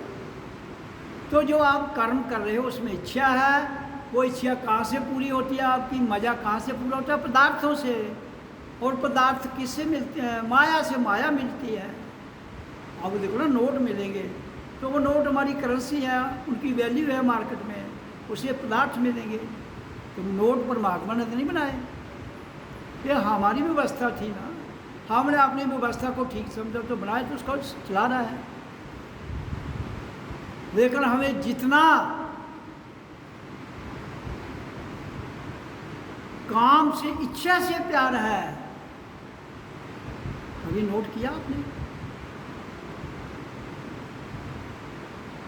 तो जो आप कर्म कर रहे हो उसमें इच्छा है, वो इच्छा कहाँ से पूरी होती है आपकी, मज़ा कहाँ से पूरा होता है? पदार्थों से। और पदार्थ किससे मिलते हैं? माया से। माया मिलती है। अब देखो ना, नोट मिलेंगे तो वो नोट हमारी करेंसी है, उनकी वैल्यू है मार्केट में, उसे पदार्थ मिलेंगे। तो नोट परमात्मा ने तो नहीं बनाए, ये हमारी व्यवस्था थी ना, हमने अपनी व्यवस्था को ठीक समझा तो बनाए, तो उसको चला रहा है। लेकिन हमें जितना काम से, इच्छा से प्यार है, अभी नोट किया आपने?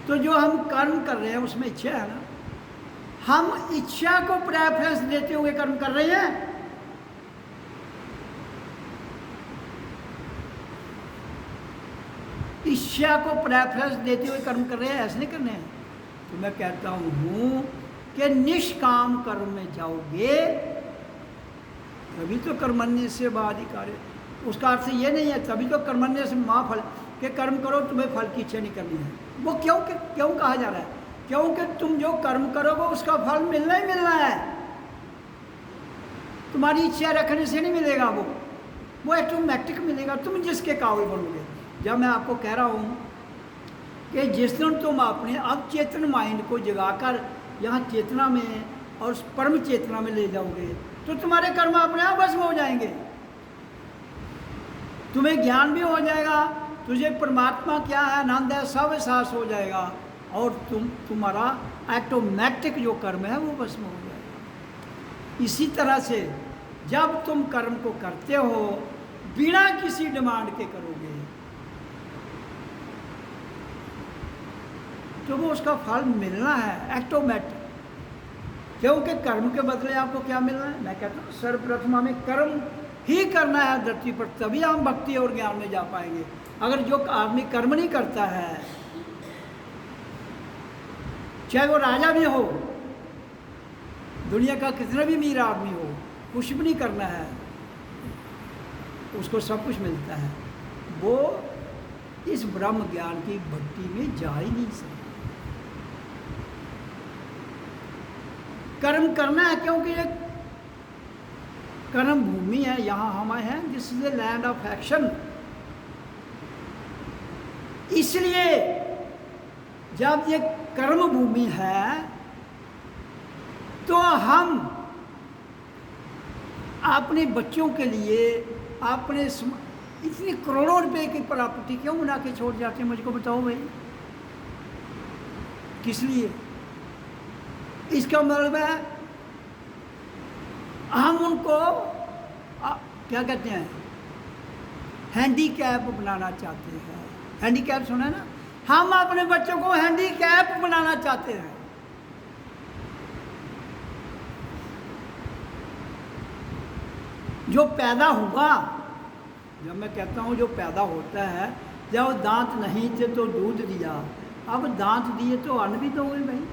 तो जो हम कर्म कर रहे हैं उसमें इच्छा है ना, हम इच्छा को प्रेफरेंस देते हुए कर्म कर रहे हैं। इच्छा को प्रेफरेंस देते हुए कर्म कर रहे हैं, ऐसे नहीं करने हैं। तो मैं कहता हूँ कि निष्काम कर्म में जाओगे तभी तो कर्मण्य से बाधिकारी। उसका अर्थ ये नहीं है तभी तो कर्मण्य से माँ फल के कर्म करो, तुम्हें फल की इच्छा नहीं करनी है। वो क्यों कहा जा रहा है? क्योंकि तुम जो कर्म करोगे उसका फल मिलना ही मिलना है, तुम्हारी इच्छा रखने से नहीं मिलेगा। वो ऑटोमेटिक मिलेगा, तुम जिसके काबिल बनोगे। जब मैं आपको कह रहा हूँ कि जिस दिन तुम अपने अवचेतन माइंड को जगाकर यहाँ चेतना में और परम चेतना में ले जाओगे तो तुम्हारे कर्म अपने आप भस्म हो जाएंगे, तुम्हें ज्ञान भी हो जाएगा, तुझे परमात्मा क्या है, आनंद है, सब एहसास हो जाएगा, और तुम्हारा ऑटोमेटिक जो कर्म है वो भस्म हो जाएगा। इसी तरह से जब तुम कर्म को करते हो बिना किसी डिमांड के करोगे तो वो उसका फल मिलना है ऑटोमेटिक। क्योंकि कर्म के बदले आपको क्या मिलना है? मैं कहता हूँ सर्वप्रथम हमें कर्म ही करना है धरती पर, तभी हम भक्ति और ज्ञान में जा पाएंगे। अगर जो आदमी कर्म नहीं करता है, चाहे वो राजा भी हो, दुनिया का कितना भी अमीर आदमी हो, कुछ भी नहीं करना है, उसको सब कुछ मिलता है, वो इस ब्रह्म ज्ञान की भक्ति में जा ही नहीं सकता। कर्म करना है क्योंकि एक कर्म भूमि है, यहाँ हम आए हैं, this is the land of action. इसलिए जब ये कर्म भूमि है तो हम अपने बच्चों के लिए अपने इतनी करोड़ों रुपए की प्रॉपर्टी क्यों बना के छोड़ जाते हैं? मुझको बताओ भाई, किस लिए? इसका मतलब है हम उनको क्या कहते हैं, हैंडीकैप बनाना चाहते हैं। हैंडीकैप सुना है ना? हम अपने बच्चों को हैंडीकैप बनाना चाहते हैं। जो पैदा हुआ, जब मैं कहता हूँ जो पैदा होता है, जब दांत नहीं थे तो दूध दिया, अब दांत दिए तो अन्न भी दोगे भाई।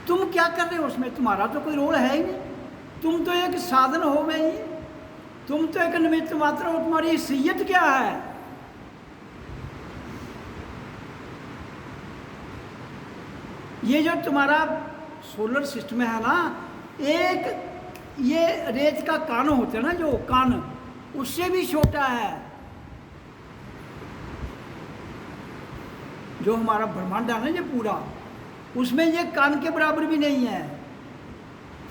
तुम क्या कर रहे हो उसमें? तुम्हारा तो कोई रोल है ही नहीं, तुम तो एक साधन हो भाई, तुम तो एक निमित्त मात्र हो। तुम्हारी हैसियत क्या है? ये जो तुम्हारा सोलर सिस्टम है ना, एक ये रेत का कान होता है ना, जो कान उससे भी छोटा है। जो हमारा ब्रह्मांड है ना ये पूरा, उसमें ये कान के बराबर भी नहीं है,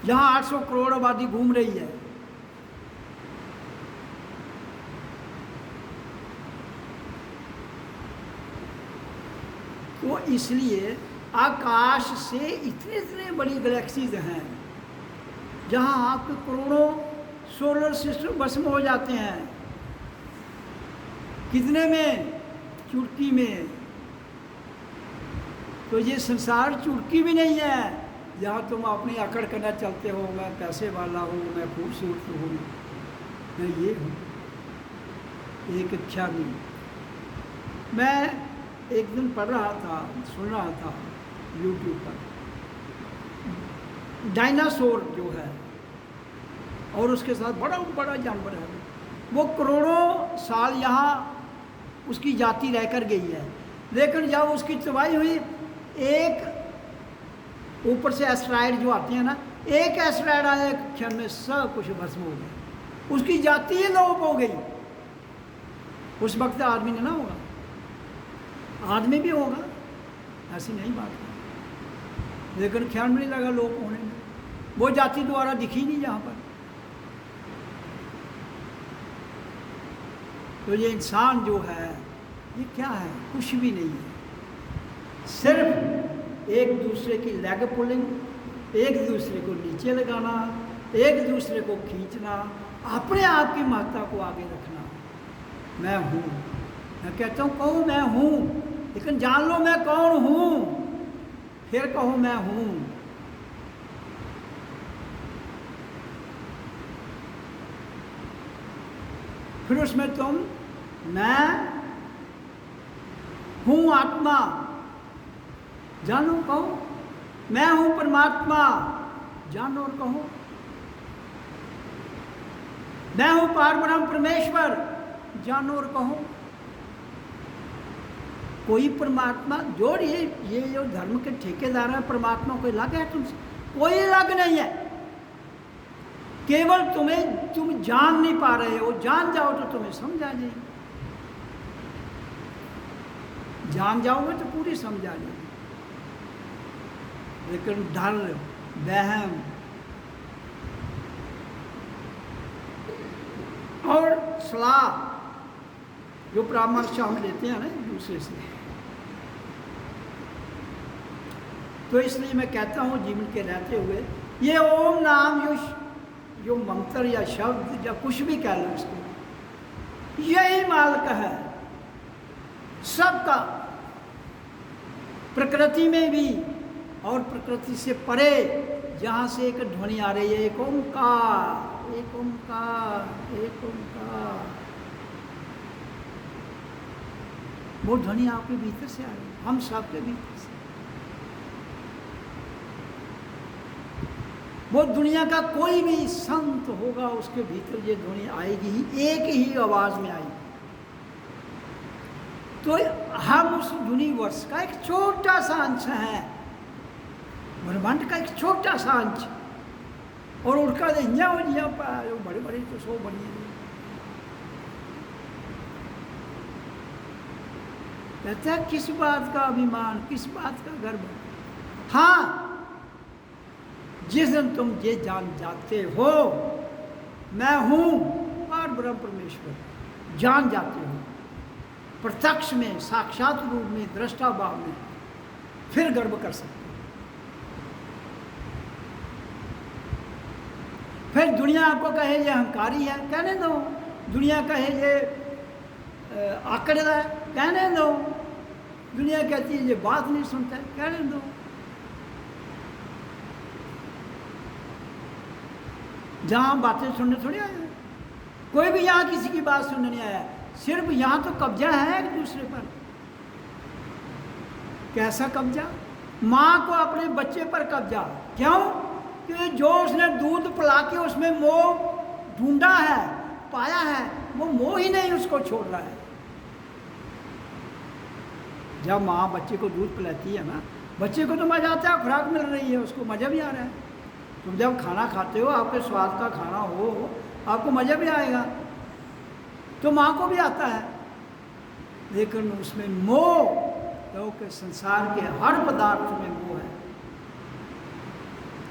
जहाँ 800 करोड़ आबादी घूम रही है। तो इसलिए आकाश से इतने इतने बड़ी गैलेक्सीज हैं जहाँ आपके करोड़ों सोलर सिस्टम भस्म हो जाते हैं। कितने में? चुटकी में। तो ये संसार चुटकी भी नहीं है जहाँ तुम अपनी अकड़ करना चलते हो, मैं पैसे वाला हूँ, मैं खूबसूरत हूँ, मैं ये हूँ। एक इच्छा नहीं। मैं एक दिन पढ़ रहा था, सुन रहा था यूट्यूब पर, डायनासोर जो है और उसके साथ बड़ा बड़ा जानवर है, वो करोड़ों साल यहाँ उसकी जाति रहकर गई है, लेकिन जब उसकी तबाही हुई, एक ऊपर से एस्ट्रॉयड जो आते हैं ना, एक एस्ट्रॉयड आया, एक क्षण में सब कुछ भस्म हो गया, उसकी जाति ही लोप हो गई। उस वक्त आदमी ने ना होगा, आदमी भी होगा, ऐसी नहीं बात है, लेकिन ख्याल में नहीं लगा लोप होने में, वो जाति द्वारा दिखी नहीं यहाँ पर। तो ये इंसान जो है ये क्या है? कुछ भी नहीं है, सिर्फ एक दूसरे की लेग पुलिंग, एक दूसरे को नीचे लगाना, एक दूसरे को खींचना, अपने आप की महत्ता को आगे रखना। मैं हूँ, मैं कहता हूँ कहो मैं हूँ, लेकिन जान लो मैं कौन हूँ, फिर कहो मैं हूँ। फिर उसमें तुम मैं हूँ आत्मा, जानो कहो, मैं हूँ परमात्मा, जानो और कहो, मैं हूँ पार ब्रह्म परमेश्वर, जानो और कहो। कोई परमात्मा जो ये जो धर्म के ठेकेदार हैं, परमात्मा कोई अलग है तुमसे? कोई अलग नहीं है, केवल तुम जान नहीं पा रहे हो, जान जाओ तो तुम्हें समझ आ जाएगी, जान जाओगे तो पूरी समझ आ जाएगी। लेकिन डर, वहम और सलाह जो परामर्श हम लेते हैं ना एक दूसरे से, तो इसलिए मैं कहता हूँ जीवन के रहते हुए ये ओम नाम जो मंत्र या शब्द या कुछ भी कह लो इसको, यही मालिक है सबका, प्रकृति में भी और प्रकृति से परे जहाँ से एक ध्वनि आ रही है, एक ओंकार, एक ओंकार, एक ओंकार, वो ध्वनि आपके भीतर से आ रही है, हम सबके भीतर से। वो दुनिया का कोई भी संत होगा उसके भीतर ये ध्वनि आएगी ही, एक ही आवाज में आएगी। तो हम उस यूनिवर्स का एक छोटा सा अंश है, ब्रह्मांड का एक छोटा सा अंश, और उनका जो बड़े बड़े तो सो बनी कहता है किस बात का अभिमान, किस बात का गर्व। हाँ, जिस दिन तुम ये जान जाते हो मैं हूँ और ब्रह्म परमेश्वर, जान जाते हो प्रत्यक्ष में, साक्षात रूप में, दृष्टा भाव में, फिर गर्व कर सकते हो। फिर दुनिया आपको कहे ये अहंकारी है, कहने दो। दुनिया कहे ये आकड़ रहा है, कहने दो। दुनिया कहती है ये बात नहीं सुनता है, कहने दो। जहाँ बातें सुनने थोड़ी आया, कोई भी यहाँ किसी की बात सुनने नहीं आया, सिर्फ यहाँ तो कब्जा है एक दूसरे पर। कैसा कब्जा? माँ को अपने बच्चे पर कब्जा। क्यों? कि जो उसने दूध पिला के उसमें मोह ढूंढा है, पाया है, वो मोह ही नहीं उसको छोड़ रहा है। जब माँ बच्चे को दूध पिलाती है ना, बच्चे को तो मजा आता है, खुराक मिल रही है, उसको मजा भी आ रहा है। तुम जब खाना खाते हो, आपके स्वाद का खाना हो, आपको मजा भी आएगा, तो माँ को भी आता है। लेकिन उसमें मोह, क्योंकि संसार के हर पदार्थ में मोह है,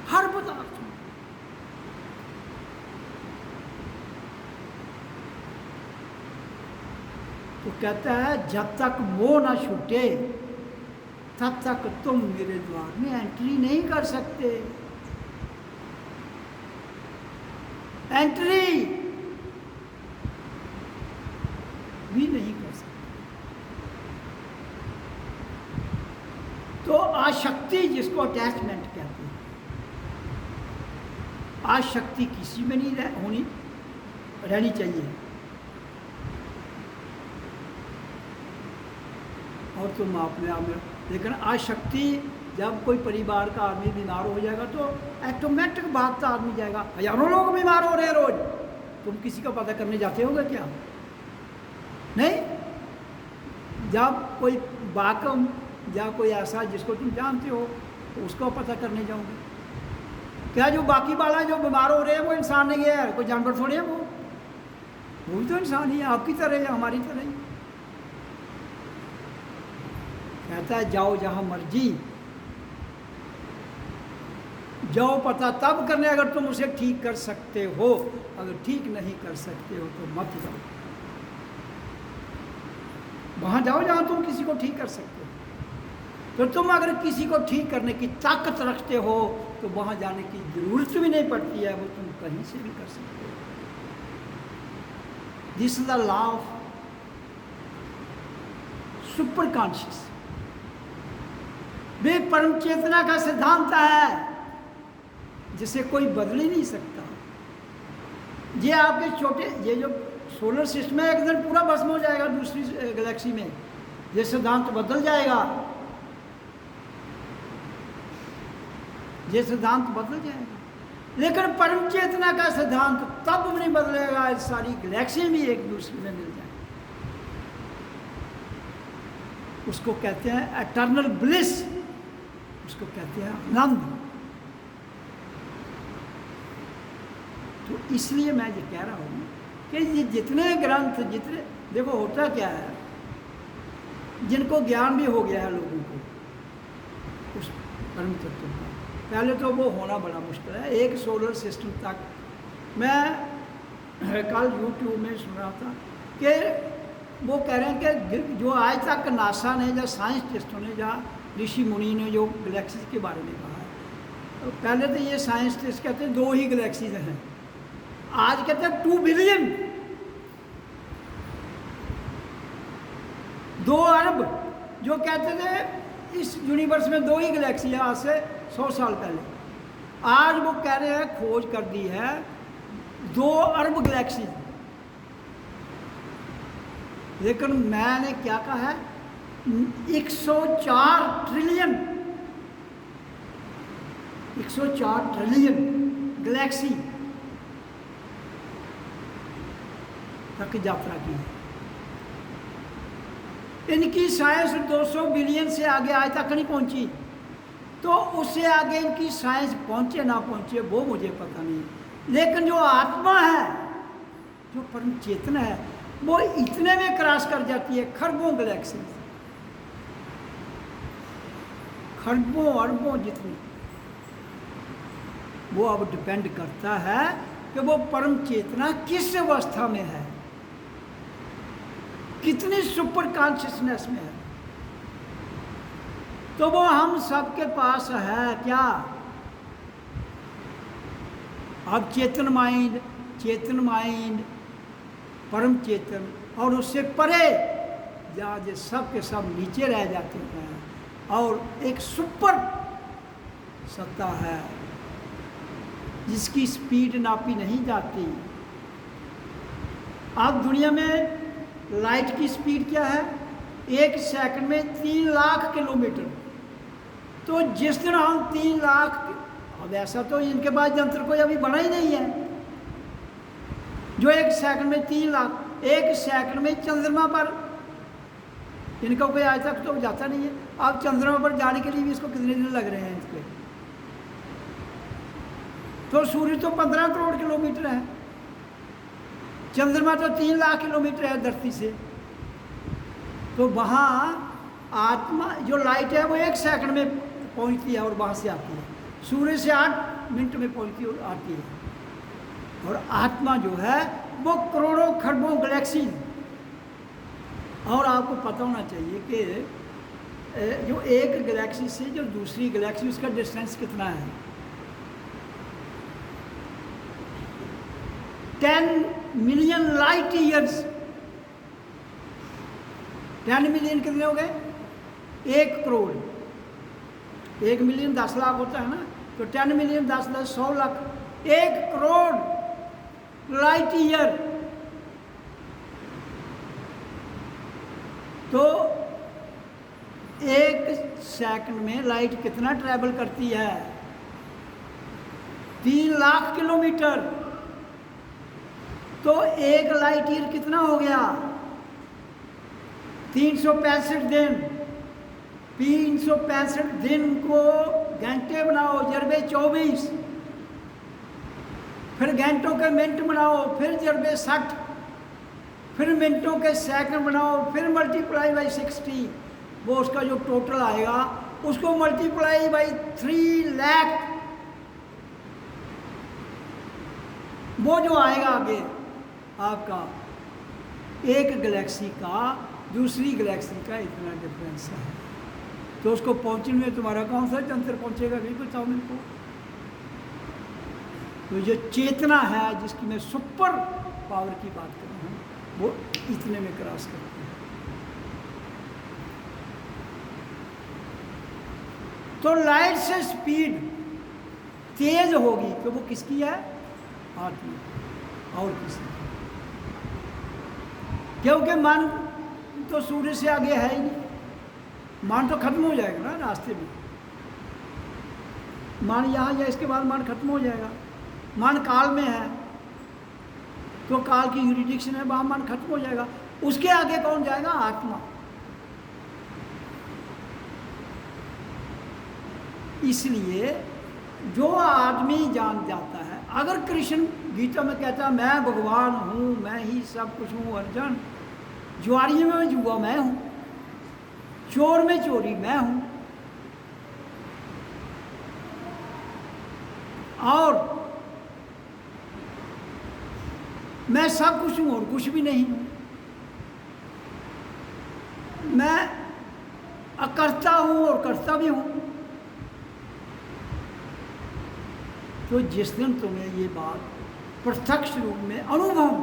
हर पदार्थ में। तो कहता है जब तक मोह ना छूटे तब तक तुम मेरे द्वार में एंट्री नहीं कर सकते। एंट्री भी नहीं कर सकते। तो आशक्ति, जिसको अटैचमेंट कहते हैं, आशक्ति किसी में नहीं रहनी चाहिए। और तुम अपने आप में। लेकिन आशक्ति, जब कोई परिवार का आदमी बीमार हो जाएगा तो ऑटोमेटिक भागता आदमी जाएगा। हजारों लोग बीमार हो रहे हैं रोज, तुम किसी का पता करने जाते होगे क्या? नहीं। जब कोई बाकम या कोई ऐसा जिसको तुम जानते हो तो उसको पता करने जाओगे क्या? जो बाकी वाला जो बीमार हो रहे हैं वो इंसान नहीं है, कोई जानवर थोड़े है, वो भी तो इंसान ही है, आपकी तरह है, हमारी तरह ही। कहता है जाओ जहां मर्जी जाओ, पता तब करने अगर तुम उसे ठीक कर सकते हो, अगर ठीक नहीं कर सकते हो तो मत जाओ। वहां जाओ जहां तुम किसी को ठीक कर सकते हो। तो तुम अगर किसी को ठीक करने की ताकत रखते हो तो वहां जाने की जरूरत भी नहीं पड़ती है, वो तुम कहीं से भी कर सकते हो। This is the law of super conscious. वे परम चेतना का सिद्धांत है जिसे कोई बदल ही नहीं सकता। ये आपके छोटे, ये जो सोलर सिस्टम है एक दिन पूरा भस्म हो जाएगा दूसरी गैलेक्सी में, ये सिद्धांत बदल जाएगा, ये सिद्धांत बदल जाएगा। लेकिन परम चेतना का सिद्धांत तब नहीं बदलेगा सारी गैलेक्सी भी एक दूसरे में मिल जाए। उसको कहते हैं एटर्नल ब्लिस, उसको कहते हैं आनंद। तो इसलिए मैं ये कह रहा हूं कि ये जितने ग्रंथ, जितने, देखो होता क्या है, जिनको ज्ञान भी हो गया है लोगों को उस परम तत्व का, पहले तो वो होना बड़ा मुश्किल है। एक सोलर सिस्टम तक, मैं कल यूट्यूब में सुन रहा था कि वो कह रहे हैं कि जो आज तक नासा ने या साइंटिस्टों ने या ऋषि मुनि ने जो गैलेक्सीज के बारे में कहा है, तो पहले तो ये साइंटिस्ट कहते हैं 2 ही गैलेक्सीज हैं, आज कहते हैं 2 बिलियन, 2 अरब। जो कहते थे इस यूनिवर्स में 2 ही गैलेक्सी है आज से 100 साल पहले, आज वो कह रहे हैं, खोज कर दी है 2 अरब गैलेक्सी। लेकिन मैंने क्या कहा है, 104 ट्रिलियन, 104 ट्रिलियन गैलेक्सी तक यात्रा की है। इनकी साइंस 200 बिलियन से आगे आज तक नहीं पहुंची, तो उससे आगे इनकी साइंस पहुंचे ना पहुंचे वो मुझे पता नहीं। लेकिन जो आत्मा है, जो परम चेतना है, वो इतने में क्रॉस कर जाती है खरबों गैलेक्सी, खरबों अरबों जितनी। वो अब डिपेंड करता है कि वो परम चेतना किस अवस्था में है, कितनी सुपर कॉन्शियसनेस में है। तो वो हम सबके पास है क्या? अब चेतन माइंड, परम चेतन और उससे परे जहाँ ये सब के सब नीचे रह जाते हैं और एक सुपर सत्ता है जिसकी स्पीड नापी नहीं जाती। अब दुनिया में लाइट की स्पीड क्या है? 1 सेकंड में 3 लाख किलोमीटर। तो जिस दिन हम 3 लाख, अब ऐसा तो इनके पास यंत्र कोई अभी बना ही नहीं है जो 1 सेकंड में 3 लाख, 1 सेकंड में चंद्रमा पर इनका कोई आज तक तो जाता नहीं है। अब चंद्रमा पर जाने के लिए भी इसको कितने दिन लग रहे हैं इसके? तो सूर्य तो 15 करोड़ किलोमीटर है, चंद्रमा तो 3 लाख किलोमीटर है धरती से। तो वहाँ आत्मा जो लाइट है वो 1 सेकंड में पहुँचती है और वहाँ से आती है, सूर्य से 8 मिनट में पहुँचती और आती है। और आत्मा जो है वो करोड़ों खरबों गैलेक्सी। और आपको पता होना चाहिए कि जो एक गैलेक्सी से जो दूसरी गैलेक्सी उसका डिस्टेंस कितना है? 10 मिलियन लाइट ईयर्स। 10 मिलियन कितने हो गए? 1 करोड़। 1 मिलियन 10 लाख होता है ना, तो 10 million 10 lakh 100 lakh, 1 crore light year. तो 1 सेकंड में लाइट कितना ट्रैवल करती है? 3 लाख किलोमीटर। तो 1 लाइट ईयर कितना हो गया? 365 दिन। 365 दिन को घंटे बनाओ, जरबे 24, फिर घंटों के मिनट बनाओ, फिर जरबे 60, फिर मिनटों के सेकंड बनाओ, फिर मल्टीप्लाई बाई 60, वो उसका जो टोटल आएगा उसको मल्टीप्लाई बाई 3 लाख, वो जो आएगा आगे आपका एक गैलेक्सी का दूसरी गैलेक्सी का इतना डिफरेंस है। तो उसको पहुंचने में तुम्हारा कौन सा यंत्र पहुंचेगा? भी बताओ मेरे को। तो जो चेतना है जिसकी मैं सुपर पावर की बात कर रहा हूँ, वो इतने में क्रॉस करती है। तो लाइट से स्पीड तेज होगी तो वो किसकी है? आत्मा और किसी की। क्योंकि मन तो सूर्य से आगे है ही नहीं। मन तो खत्म हो जाएगा ना रास्ते में। मन यहाँ या इसके बाद मन खत्म हो जाएगा। मन काल में है तो काल की यूरिडिक्शन है, वहाँ मन खत्म हो जाएगा। उसके आगे कौन जाएगा? आत्मा। इसलिए जो आदमी जान जाता है, अगर कृष्ण गीता में कहता है मैं भगवान हूँ, मैं ही सब कुछ हूँ, अर्जुन जुआरी में जुआ मैं हूँ, चोर में चोरी मैं हूँ, और मैं सब कुछ हूँ और कुछ भी नहीं हूँ, मैं अकर्ता हूँ और कर्ता भी हूँ। तो जिस दिन तुम्हें ये बात प्रत्यक्ष रूप में अनुभव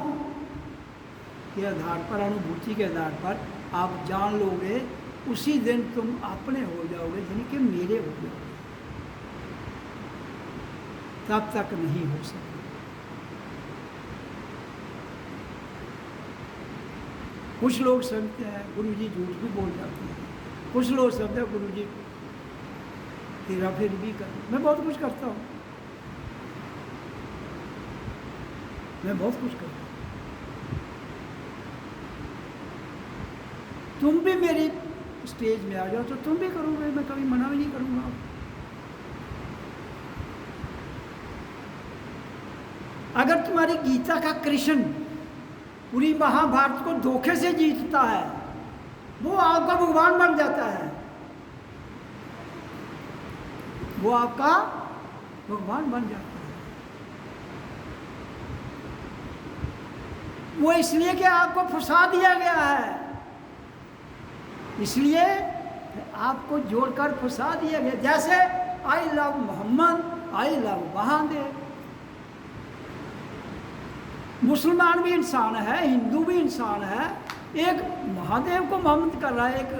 के आधार पर, अनुभूति के आधार पर आप जान लोगे, उसी दिन तुम अपने हो जाओगे, यानी कि मेरे हो जाओगे। तब तक नहीं हो सकता। कुछ लोग समझते हैं गुरुजी झूठ भी बोल जाते हैं, कुछ लोग समझते हैं गुरुजी हेरा फेरी भी कर। मैं बहुत कुछ करता हूँ, मैं बहुत कुछ करता हूँ। तुम भी मेरी स्टेज में आ जाओ तो तुम भी करोगे, मैं कभी मना भी नहीं करूँगा। अगर तुम्हारी गीता का कृष्ण पूरी महाभारत को धोखे से जीतता है, वो आपका भगवान बन जाता है, वो आपका भगवान बन जाता है। वो इसलिए कि आपको फंसा दिया गया है, इसलिए आपको जोड़कर फंसा दिया गया। जैसे I love Mohammad, I love Mahadev. मुसलमान भी इंसान है, हिंदू भी इंसान है। एक महादेव को मोहम्मद कर रहा है, एक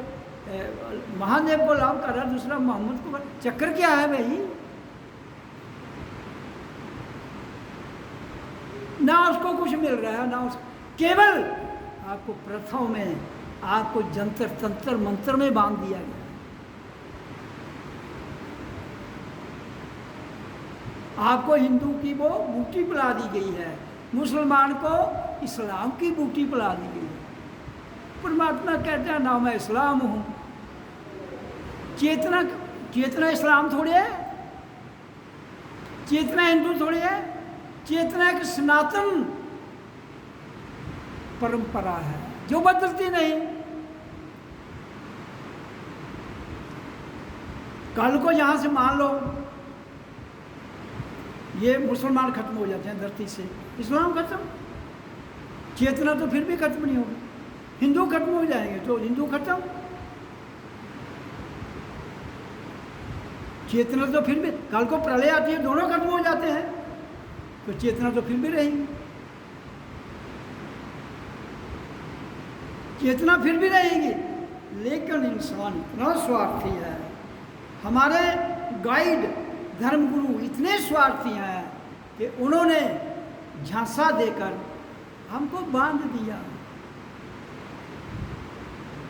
महादेव को लव कर रहा है, दूसरा मोहम्मद को। चक्कर क्या है भाई? ना उसको कुछ मिल रहा है, ना उसको, केवल आपको प्रथाओं में, आपको जंतर तंत्र मंत्र में बांध दिया गया। आपको हिंदू की वो बूटी पिला दी गई है, मुसलमान को इस्लाम की बूटी पिला दी गई है। परमात्मा कहते हैं ना मैं इस्लाम हूँ। चेतना, चेतना इस्लाम थोड़ी है, चेतना हिंदू थोड़ी है। चेतना एक सनातन परंपरा है जो बदलती नहीं। कल को यहां से मान लो ये मुसलमान खत्म हो जाते हैं धरती से, इस्लाम खत्म, चेतना तो फिर भी खत्म नहीं होगी। हिंदू खत्म हो जाएंगे तो हिंदू खत्म, चेतना तो फिर भी, कल को प्रलय आती है, दोनों खत्म हो जाते हैं तो चेतना तो फिर भी रहेगी, चेतना फिर भी रहेगी। लेकिन इंसान इतना स्वार्थी है, हमारे गाइड धर्मगुरु इतने स्वार्थी हैं कि उन्होंने झांसा देकर हमको बांध दिया।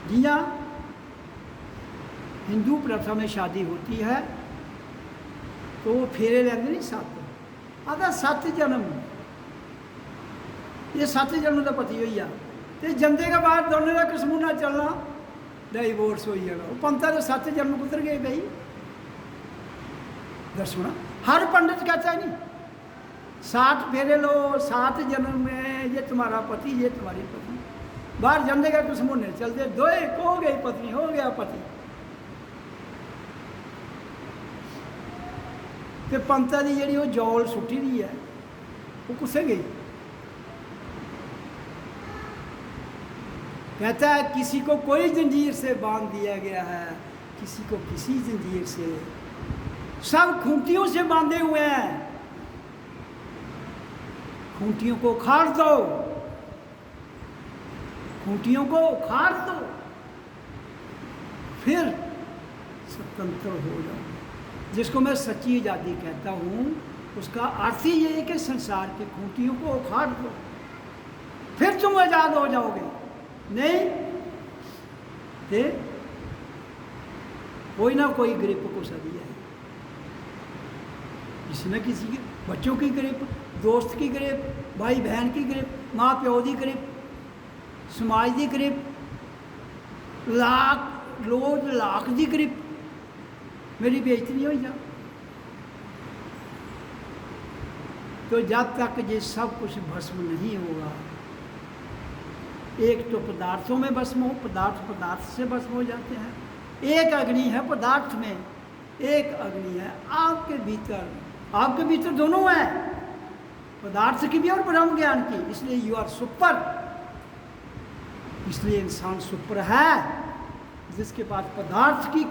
जिया हिंदू प्रथा में शादी होती है तो वो फेरे लेंगे नहीं 7, आता 7 जन्म, ये 7 जन्म का पति हुई आ, तो जंदे के बाद दोनों का कसमूना चलना डाइवोर्स हो जाएगा। वो पंथा के 7 जन्म गुजर गए भाई। दर्शना हर पंडित कहता है नहीं 7 फेरे लो, 7 जन्म में ये तुम्हारा पति, ये तुम्हारी पत्नी। बाहर जंदे का कसमूने चलते, दो एक हो गई पत्नी, हो गया पति। तो पंथा की जी वो जौल सुट्टी दी है वो कुसे गई। कहता है किसी को कोई जंजीर से बांध दिया गया है, किसी को किसी जंजीर से, सब खूंटियों से बांधे हुए हैं। खूंटियों को उखाड़ दो, खूंटियों को उखाड़ दो, फिर स्वतंत्र हो जाओ। जिसको मैं सच्ची आज़ादी कहता हूँ उसका अर्थ ही ये है कि संसार की खूंटियों को उखाड़ दो, फिर तुम आज़ाद हो जाओगे। नहीं दे कोई ना कोई ग्रिप को सदी है, किसी न किसी की, बच्चों की ग्रिप, दोस्त की ग्रिप, भाई बहन की ग्रिप, माँ प्यो की ग्रिप, समाज की ग्रिप, लाख लोग लाख की ग्रिप। मेरी बेइज्जती नहीं हुई जा। तो जब तक ये सब कुछ भस्म नहीं होगा, एक तो पदार्थों में भस्म हो, पदार्थ पदार्थ से भस्म हो जाते हैं। एक अग्नि है पदार्थ में, एक अग्नि है आपके भीतर। आपके भीतर दोनों है, पदार्थ की भी और ब्रह्म ज्ञान की। इसलिए यू आर सुपर, इसलिए इंसान सुपर है जिसके पास पदार्थ की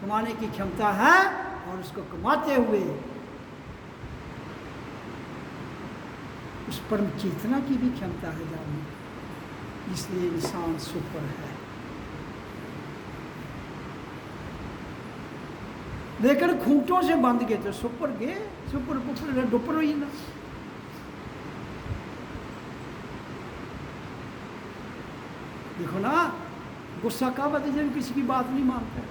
कमाने की क्षमता है और उसको कमाते हुए उस परम चेतना की भी क्षमता है जानने, इसलिए इंसान सुपर है। लेकिन खूंटों से बंध गए तो सुपर गए, सुपर पुपर डुपर हुई ना। देखो ना गुस्सा कब आते जब किसी की बात नहीं मानता,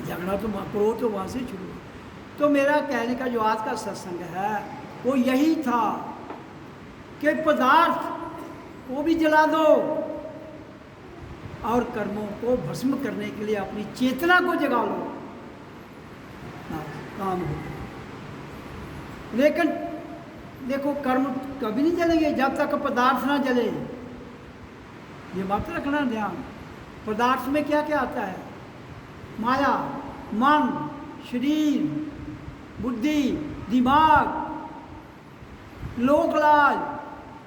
झगड़ा तो क्रोध तो वहाँ से शुरू। तो मेरा कहने का जो आज का सत्संग है वो यही था कि पदार्थ को भी जला दो और कर्मों को भस्म करने के लिए अपनी चेतना को जगा लो, काम हो। लेकिन देखो कर्म कभी नहीं जलेंगे जब तक पदार्थ ना जले, ये बात रखना ध्यान। पदार्थ में क्या क्या आता है? माया, मन, शरीर, बुद्धि, दिमाग, लोकलाज,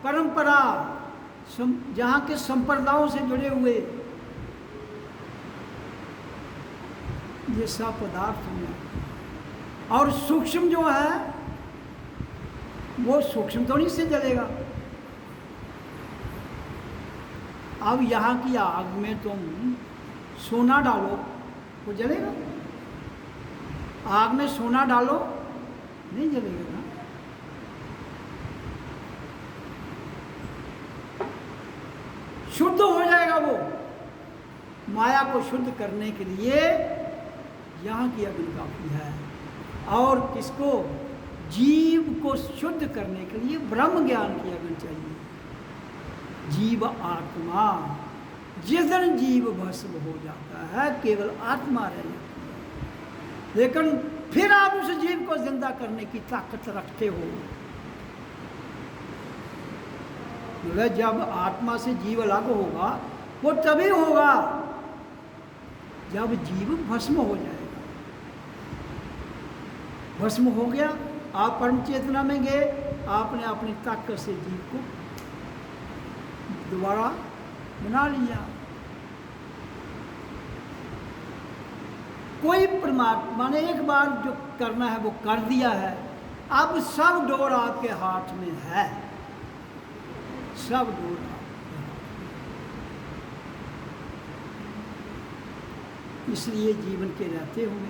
परंपरा, जहाँ के संप्रदायों से जुड़े हुए, ये सब पदार्थ हैं। और सूक्ष्म जो है वो सूक्ष्म तो नहीं से जलेगा। अब यहाँ की आग में तुम सोना डालो वो जलेगा? आग में सोना डालो नहीं जलेगा ना। शुद्ध हो जाएगा वो। माया को शुद्ध करने के लिए यहाँ की अग्नि काफी है। और किसको? जीव को शुद्ध करने के लिए ब्रह्म ज्ञान की अग्नि चाहिए। जीव आत्मा, जिस दिन जीव भस्म हो जाता है केवल आत्मा रह जाती है। लेकिन फिर आप उस जीव को जिंदा करने की ताकत रखते हो। जब आत्मा से जीव अलग होगा वो तभी होगा जब जीव भस्म हो जाएगा। भस्म हो गया, आप परम चेतना में गए, आपने अपनी ताकत से जीव को दोबारा बना लिया। कोई परमात्मा ने एक बार जो करना है वो कर दिया है। अब सब डोर आपके हाथ में है, सब डोर। इसलिए जीवन के रहते हुए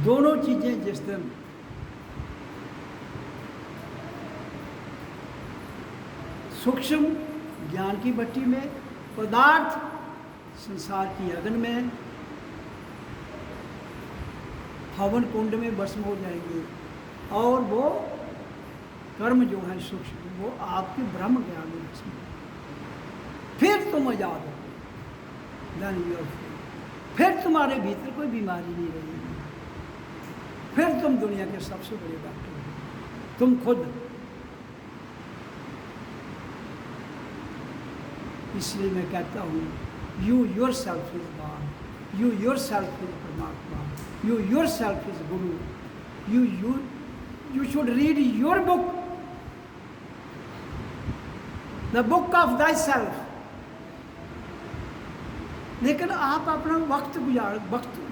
दोनों चीजें जिस दिन सूक्ष्म ज्ञान की भट्टी में, पदार्थ संसार की अग्नि में, हवन कुंड में भस्म हो जाएंगे, और वो कर्म जो है सूक्ष्म वो आपके ब्रह्म ज्ञान में भस्म हो। फिर तुम आजाद हो, देन यू आर फ्री। फिर तुम्हारे भीतर कोई बीमारी नहीं रहेगी, फिर तुम दुनिया के सबसे बड़े डॉक्टर हो, तुम खुद। इसलिए मैं कहता हूँ, you your self is God, you your self is परमात्मा, you your self is Guru, you should read your book, the book of thyself। लेकिन आप अपना वक्त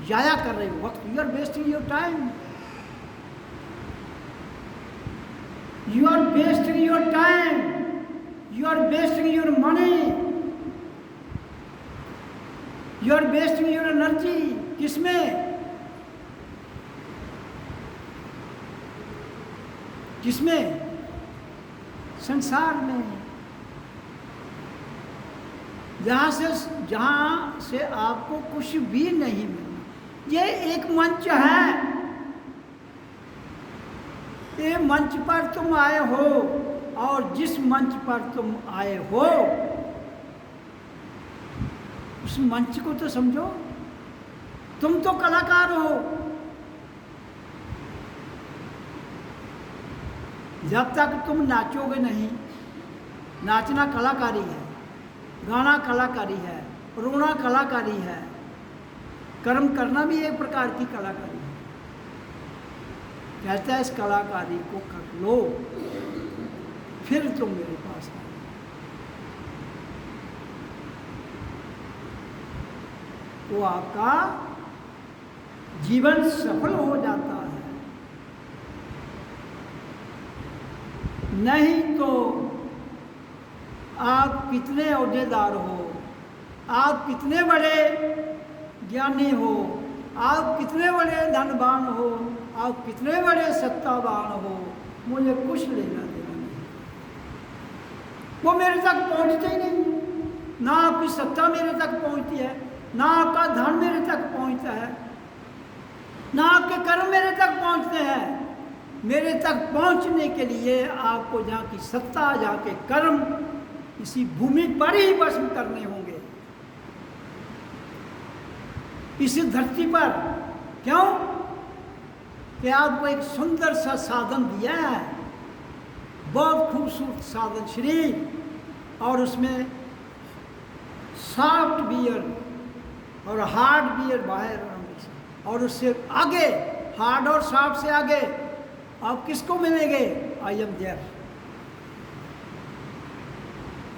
जाया कर रहे हो, वक्त, you are wasting your time, you are wasting your time, you are wasting your money, you are wasting your energy. किसमें? किसमें? संसार में, जहाँ से आपको कुछ भी नहीं मिलना। ये एक मंच है, ये मंच पर तुम आए हो, और जिस मंच पर तुम आए हो उस मंच को तो समझो। तुम तो कलाकार हो, जब तक तुम नाचोगे नहीं, नाचना कलाकारी है, गाना कलाकारी है, रोना कलाकारी है, कर्म करना भी एक प्रकार की कलाकारी है। कहता है इस कलाकारी को कर लो, फिर तुम मेरे पास आओ। तो आपका जीवन सफल हो जाता है। नहीं तो आप कितने ओहदेदार हो, आप कितने बड़े ज्ञानी हो, आप कितने बड़े धनवान हो, आप कितने बड़े सत्तावान हो, मुझे कुछ लेना देना नहीं। वो मेरे तक पहुंचते ही नहीं। ना आपकी सत्ता मेरे तक पहुंचती है, ना आपका धन मेरे तक पहुंचता है, ना आपके कर्म मेरे तक पहुंचते हैं। मेरे तक पहुंचने के लिए आपको जहाँ की सत्ता, जहाँ के कर्म इसी भूमि पर ही भस्म करने होंगे, इसी धरती पर। क्यों? कि आपको एक सुंदर सा साधन दिया है, बहुत खूबसूरत साधन शरीर, और उसमें सॉफ्ट बियर और हार्ड बियर बाहर, और उससे आगे हार्ड और सॉफ्ट से आगे आप किसको मिलेंगे? I am there.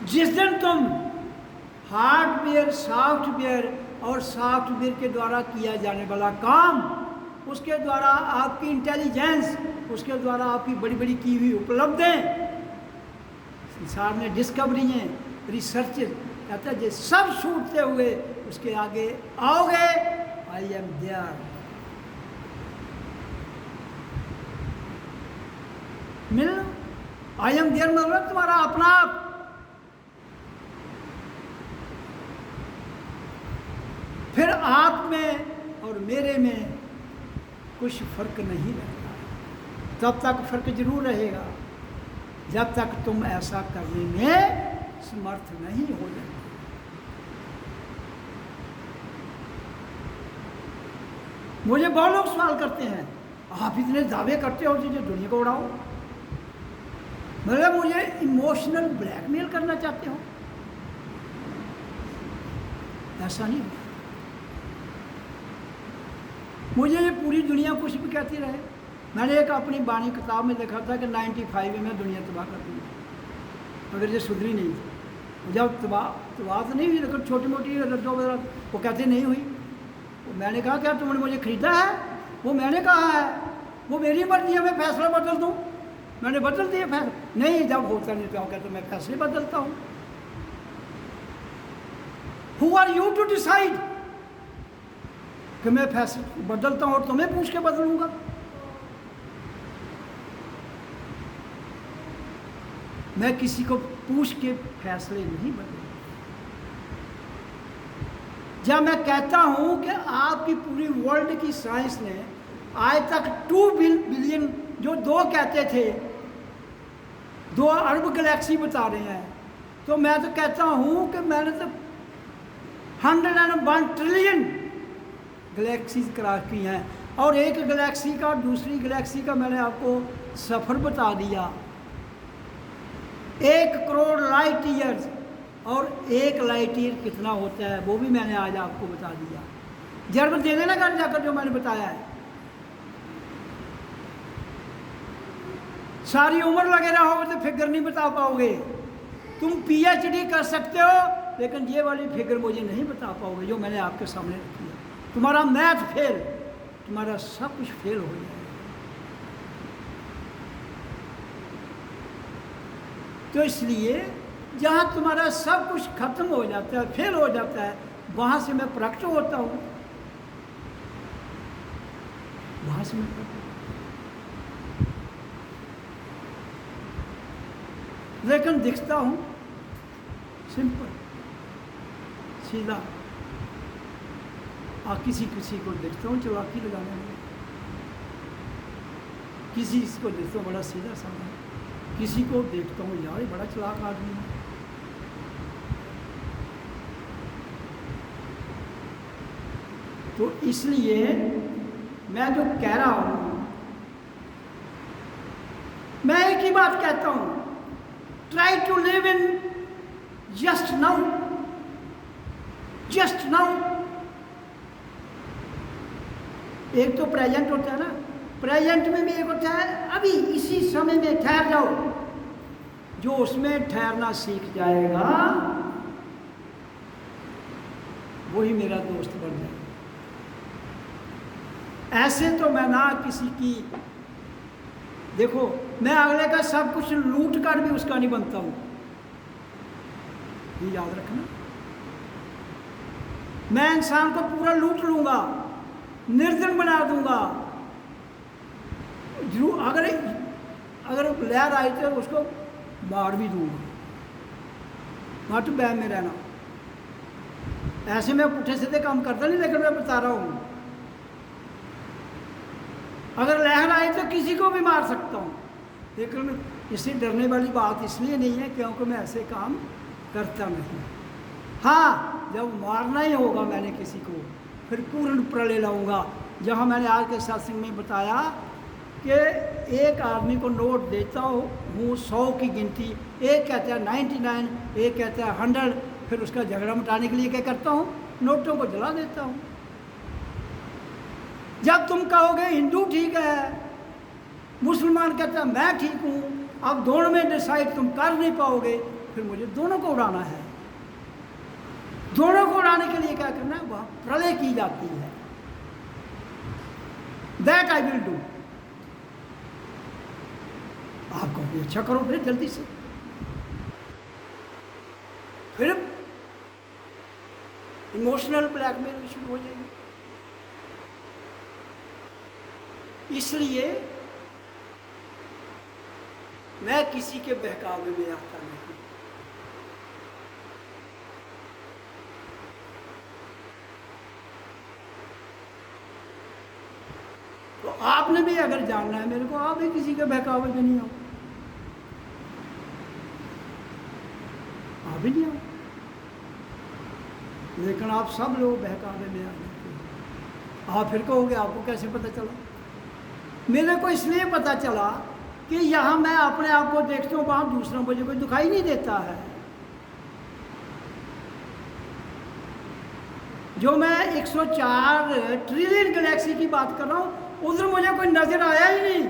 जिस दिन तुम हार्ड बियर, सॉफ्ट बियर और सॉफ्ट बियर के द्वारा किया जाने वाला काम, उसके द्वारा आपकी इंटेलिजेंस, उसके द्वारा आपकी बड़ी बड़ी की हुई उपलब्धियां, संसार में डिस्कवरियाँ, रिसर्च, कहता है ये सब छूटते हुए उसके आगे आओगे, आई एम देयर। मिल, आई एम देयर मतलब तुम्हारा अपना आप। फिर आप में और मेरे में कुछ फर्क नहीं रहता। तब तक फर्क जरूर रहेगा जब तक तुम ऐसा करने में समर्थ नहीं हो जाए। मुझे बहुत लोग सवाल करते हैं, आप इतने दावे करते हो जो दुनिया को उड़ाओ, मतलब मुझे इमोशनल ब्लैकमेल करना चाहते हो? ऐसा नहीं होता। मुझे ये पूरी दुनिया कुछ भी कहती रहे। मैंने एक अपनी बानी किताब में देखा था कि 95 में दुनिया तबाह कर दी, अगर ये सुधरी नहीं थी। जब तबाह तो नहीं हुई, लेकिन छोटी मोटी रद्दो बदल वो कहते नहीं हुई। तो मैंने कहा क्या तुमने मुझे खरीदा है? वो मैंने कहा है, वो मेरी मर्जी है, मैं फैसला बदल दूँ। मैंने बदल दिया फैसला। नहीं, जब होता नहीं तो कहते मैं फैसले बदलता हूँ। Who are you to decide कि मैं फैसले बदलता हूँ और तुम्हें पूछ के बदलूंगा? मैं किसी को पूछ के फैसले नहीं बदलूंगा। जब मैं कहता हूं कि आपकी पूरी वर्ल्ड की साइंस ने आज तक 2 बिलियन, जो 2 कहते थे, 2 अरब गैलेक्सी बता रहे हैं, तो मैं तो कहता हूं कि मैंने तो 101 ट्रिलियन गैलेक्सीज क्रॉस की हैं, और एक गैलेक्सी का दूसरी गैलेक्सी का मैंने आपको सफ़र बता दिया। 1 करोड़ लाइट ईयर्स, और 1 लाइट ईयर कितना होता है वो भी मैंने आज आपको बता दिया। जर्ब दे देना घर जाकर जो मैंने बताया है। सारी उम्र लगे रहोगे तो फिगर नहीं बता पाओगे। तुम PhD कर सकते हो, लेकिन ये वाली फिगर मुझे नहीं बता पाओगे जो मैंने आपके सामने रखी है। तुम्हारा मैथ फेल, तुम्हारा सब कुछ फेल हो जाएगा। तो इसलिए जहाँ तुम्हारा सब कुछ खत्म हो जाता है, फेल हो जाता है, वहाँ से मैं प्रकट होता हूँ, वहाँ से मैं प्रकट। लेकिन दिखता हूँ सिंपल सीधा। किसी किसी को देखता हूँ चालाकी लगाने में, किसी को देखता हूँ बड़ा सीधा साधा, किसी को देखता हूँ यार बड़ा चालाक आदमी है। तो इसलिए मैं जो कह रहा हूँ, मैं एक ही बात कहता हूँ, try to live in just now, just now. एक तो प्रेजेंट होता है ना, प्रेजेंट में भी एक होता है अभी इसी समय में ठहर जाओ। जो उसमें ठहरना सीख जाएगा वही मेरा दोस्त बन जाएगा। ऐसे तो मैं ना किसी की, देखो मैं अगले का सब कुछ लूट कर भी उसका नहीं बनता हूं, ये याद रखना। मैं इंसान को पूरा लूट लूंगा, निर्धन बना दूंगा। जरूर अगर लहर आई तो उसको मार भी दूंगा, मत बैम में रहना। ऐसे मैं पुठे सीधे काम करता नहीं, लेकिन मैं बता रहा हूं अगर लहर आई तो किसी को भी मार सकता हूं, लेकिन इससे डरने वाली बात इसलिए नहीं है क्योंकि मैं ऐसे काम करता नहीं। हाँ, जब मारना ही होगा मैंने किसी को, फिर पूर्ण प्रलय लाऊंगा। जहाँ मैंने आज के सत्संग में बताया कि एक आदमी को नोट देता हूँ 100 की गिनती, एक कहता है 99, एक कहता है 100, फिर उसका झगड़ा मिटाने के लिए क्या करता हूँ, नोटों को जला देता हूँ। जब तुम कहोगे हिंदू ठीक है, मुसलमान कहता है मैं ठीक हूँ, अब दोनों में डिसाइड तुम कर नहीं पाओगे, फिर मुझे दोनों को उड़ाना है। दोनों को उड़ाने के लिए क्या करना है, वह प्रलय की जाती है। That I will do. आप कहोगे अच्छा करो फिर जल्दी से, फिर इमोशनल ब्लैकमेल शुरू हो जाएगी। इसलिए मैं किसी के बहकावे में आता नहीं। तो आपने भी अगर जानना है मेरे को, आप भी किसी के बहकावे में नहीं हो, आप भी नहीं हो, लेकिन आप सब लोग बहकावे में आ जाते हो। आप फिर कहोगे आपको कैसे पता चला? मेरे को इसलिए पता चला कि यहाँ मैं अपने आप को देखता हूँ, वहाँ दूसरों को कोई दिखाई नहीं देता है। जो मैं 104 ट्रिलियन गैलेक्सी की बात कर रहा हूँ, उधर मुझे कोई नजर आया ही नहीं।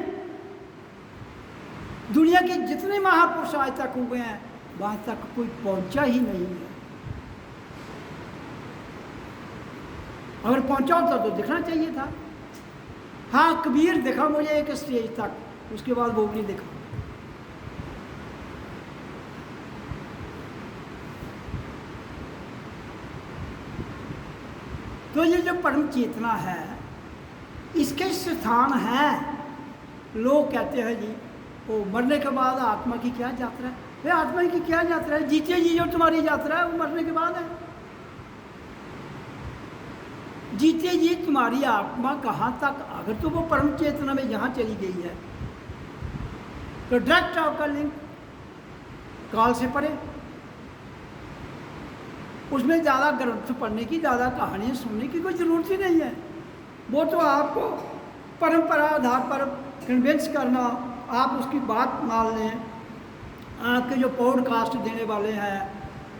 दुनिया के जितने महापुरुष आज तक हुए हैं, वहां तक कोई पहुंचा ही नहीं है। अगर पहुंचा होता तो दिखना चाहिए था। हाँ, कबीर दिखा मुझे एक स्टेज तक, उसके बाद वो नहीं दिखा। तो ये जो परम चेतना है, इसके स्थान है। लोग कहते हैं जी वो मरने के बाद आत्मा की क्या यात्रा है? वे आत्मा की क्या यात्रा है? जीते जी जो तुम्हारी यात्रा है वो मरने के बाद है। जीते जी तुम्हारी आत्मा कहाँ तक, अगर तो वो परम चेतना में यहाँ चली गई है तो डायरेक्ट आपका लिंक काल से परे। उसमें ज़्यादा ग्रंथ पढ़ने की, ज़्यादा कहानियाँ सुनने की कोई ज़रूरत ही नहीं है। वो तो आपको परंपरा आधार पर कन्विंस करना, आप उसकी बात मान लें। आपके जो पॉडकास्ट देने वाले हैं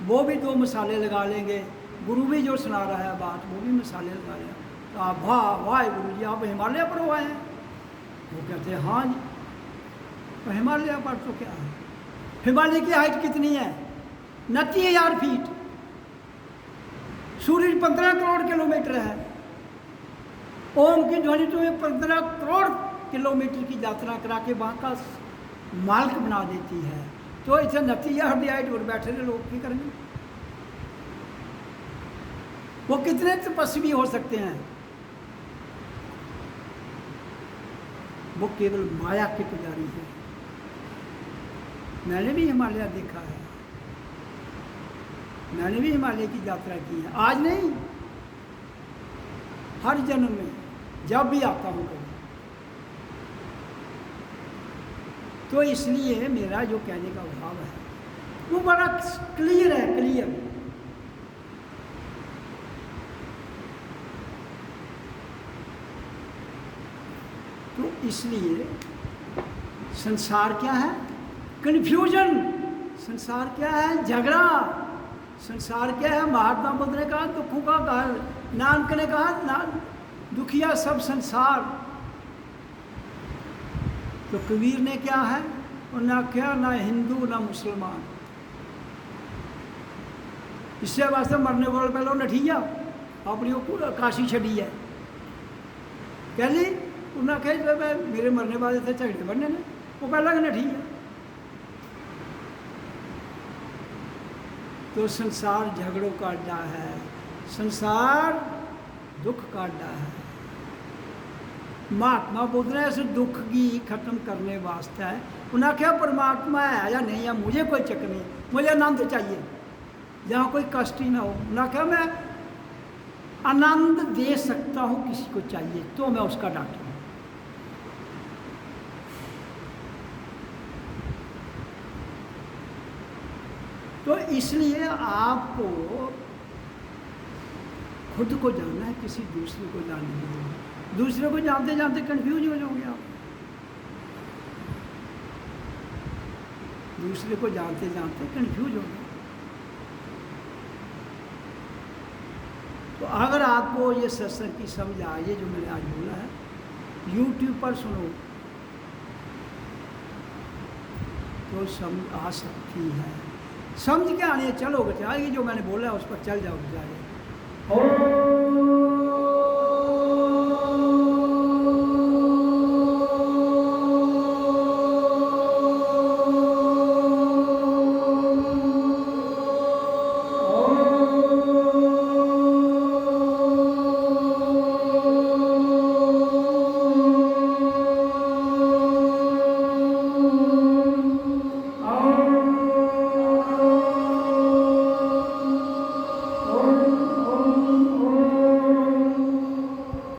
वो भी 2 मसाले लगा लेंगे, गुरु भी जो सुना रहा है बात वो भी मसाले लगा लें, तो आप वाह वाह गुरु जी आप हिमालय पर हुए हैं। वो कहते हैं हाँ जी। तो हिमालय पर तो क्या है, हिमालय की हाइट कितनी है? 29,000 फीट। सूर्य 15 करोड़ किलोमीटर है। ओम की ध्वनि तुम्हें 15 करोड़ किलोमीटर की यात्रा करा के वहाँ का मालिक बना देती है। तो इसे 29,000 की हाइट पर बैठे रहे लोग की करेंगे? वो कितने तपस्वी हो सकते हैं? वो केवल माया के पुजारी है। मैंने भी हिमालय देखा है, मैंने भी हिमालय की यात्रा की है। आज नहीं, हर जन्म में जब भी आता हूँ कभी। तो इसलिए मेरा जो कहने का भाव है वो बड़ा क्लियर है, क्लियर। तो इसलिए संसार क्या है? कन्फ्यूजन। संसार क्या है? झगड़ा। संसार क्या है? महात्मा बुद्ध ने कहा दुखों का घर, नानक ने कहा ना दुखिया सब संसार। तो कबीर ने क्या है, और ना क्या, ना हिंदू ना मुसलमान। इससे वास्ते मरने वाले पहले नठिया अपनी वो काशी छड़ी है। कह ली उन्हें कहे मेरे मरने वाले थे झगड़े बनने ने, वो पहला नठिया। तो संसार झगड़ों का अड्डा है, संसार दुख का अड्डा है। महात्मा बुद्ध ने इस दुख की खत्म करने वास्ते है, उन्हें क्या परमात्मा है या नहीं है मुझे कोई चक्कर नहीं, मुझे आनंद चाहिए जहाँ कोई कष्ट ही ना हो। उन्हें क्या मैं आनंद दे सकता हूँ किसी को चाहिए तो मैं उसका डॉक्टर हूँ। तो इसलिए आपको खुद को जानना है, किसी दूसरे को जानने की जरूरत। दूसरे को जानते जानते कंफ्यूज हो जाओगे आप। दूसरे को जानते जानते कंफ्यूज हो गए। तो अगर आपको ये सत्संग की समझ आ ये जो मैंने आज बोला है, YouTube पर सुनो तो समझ आ सकती है। समझ के आने चलोगे, चाहिए जो मैंने बोला है उस पर चल जाओगे।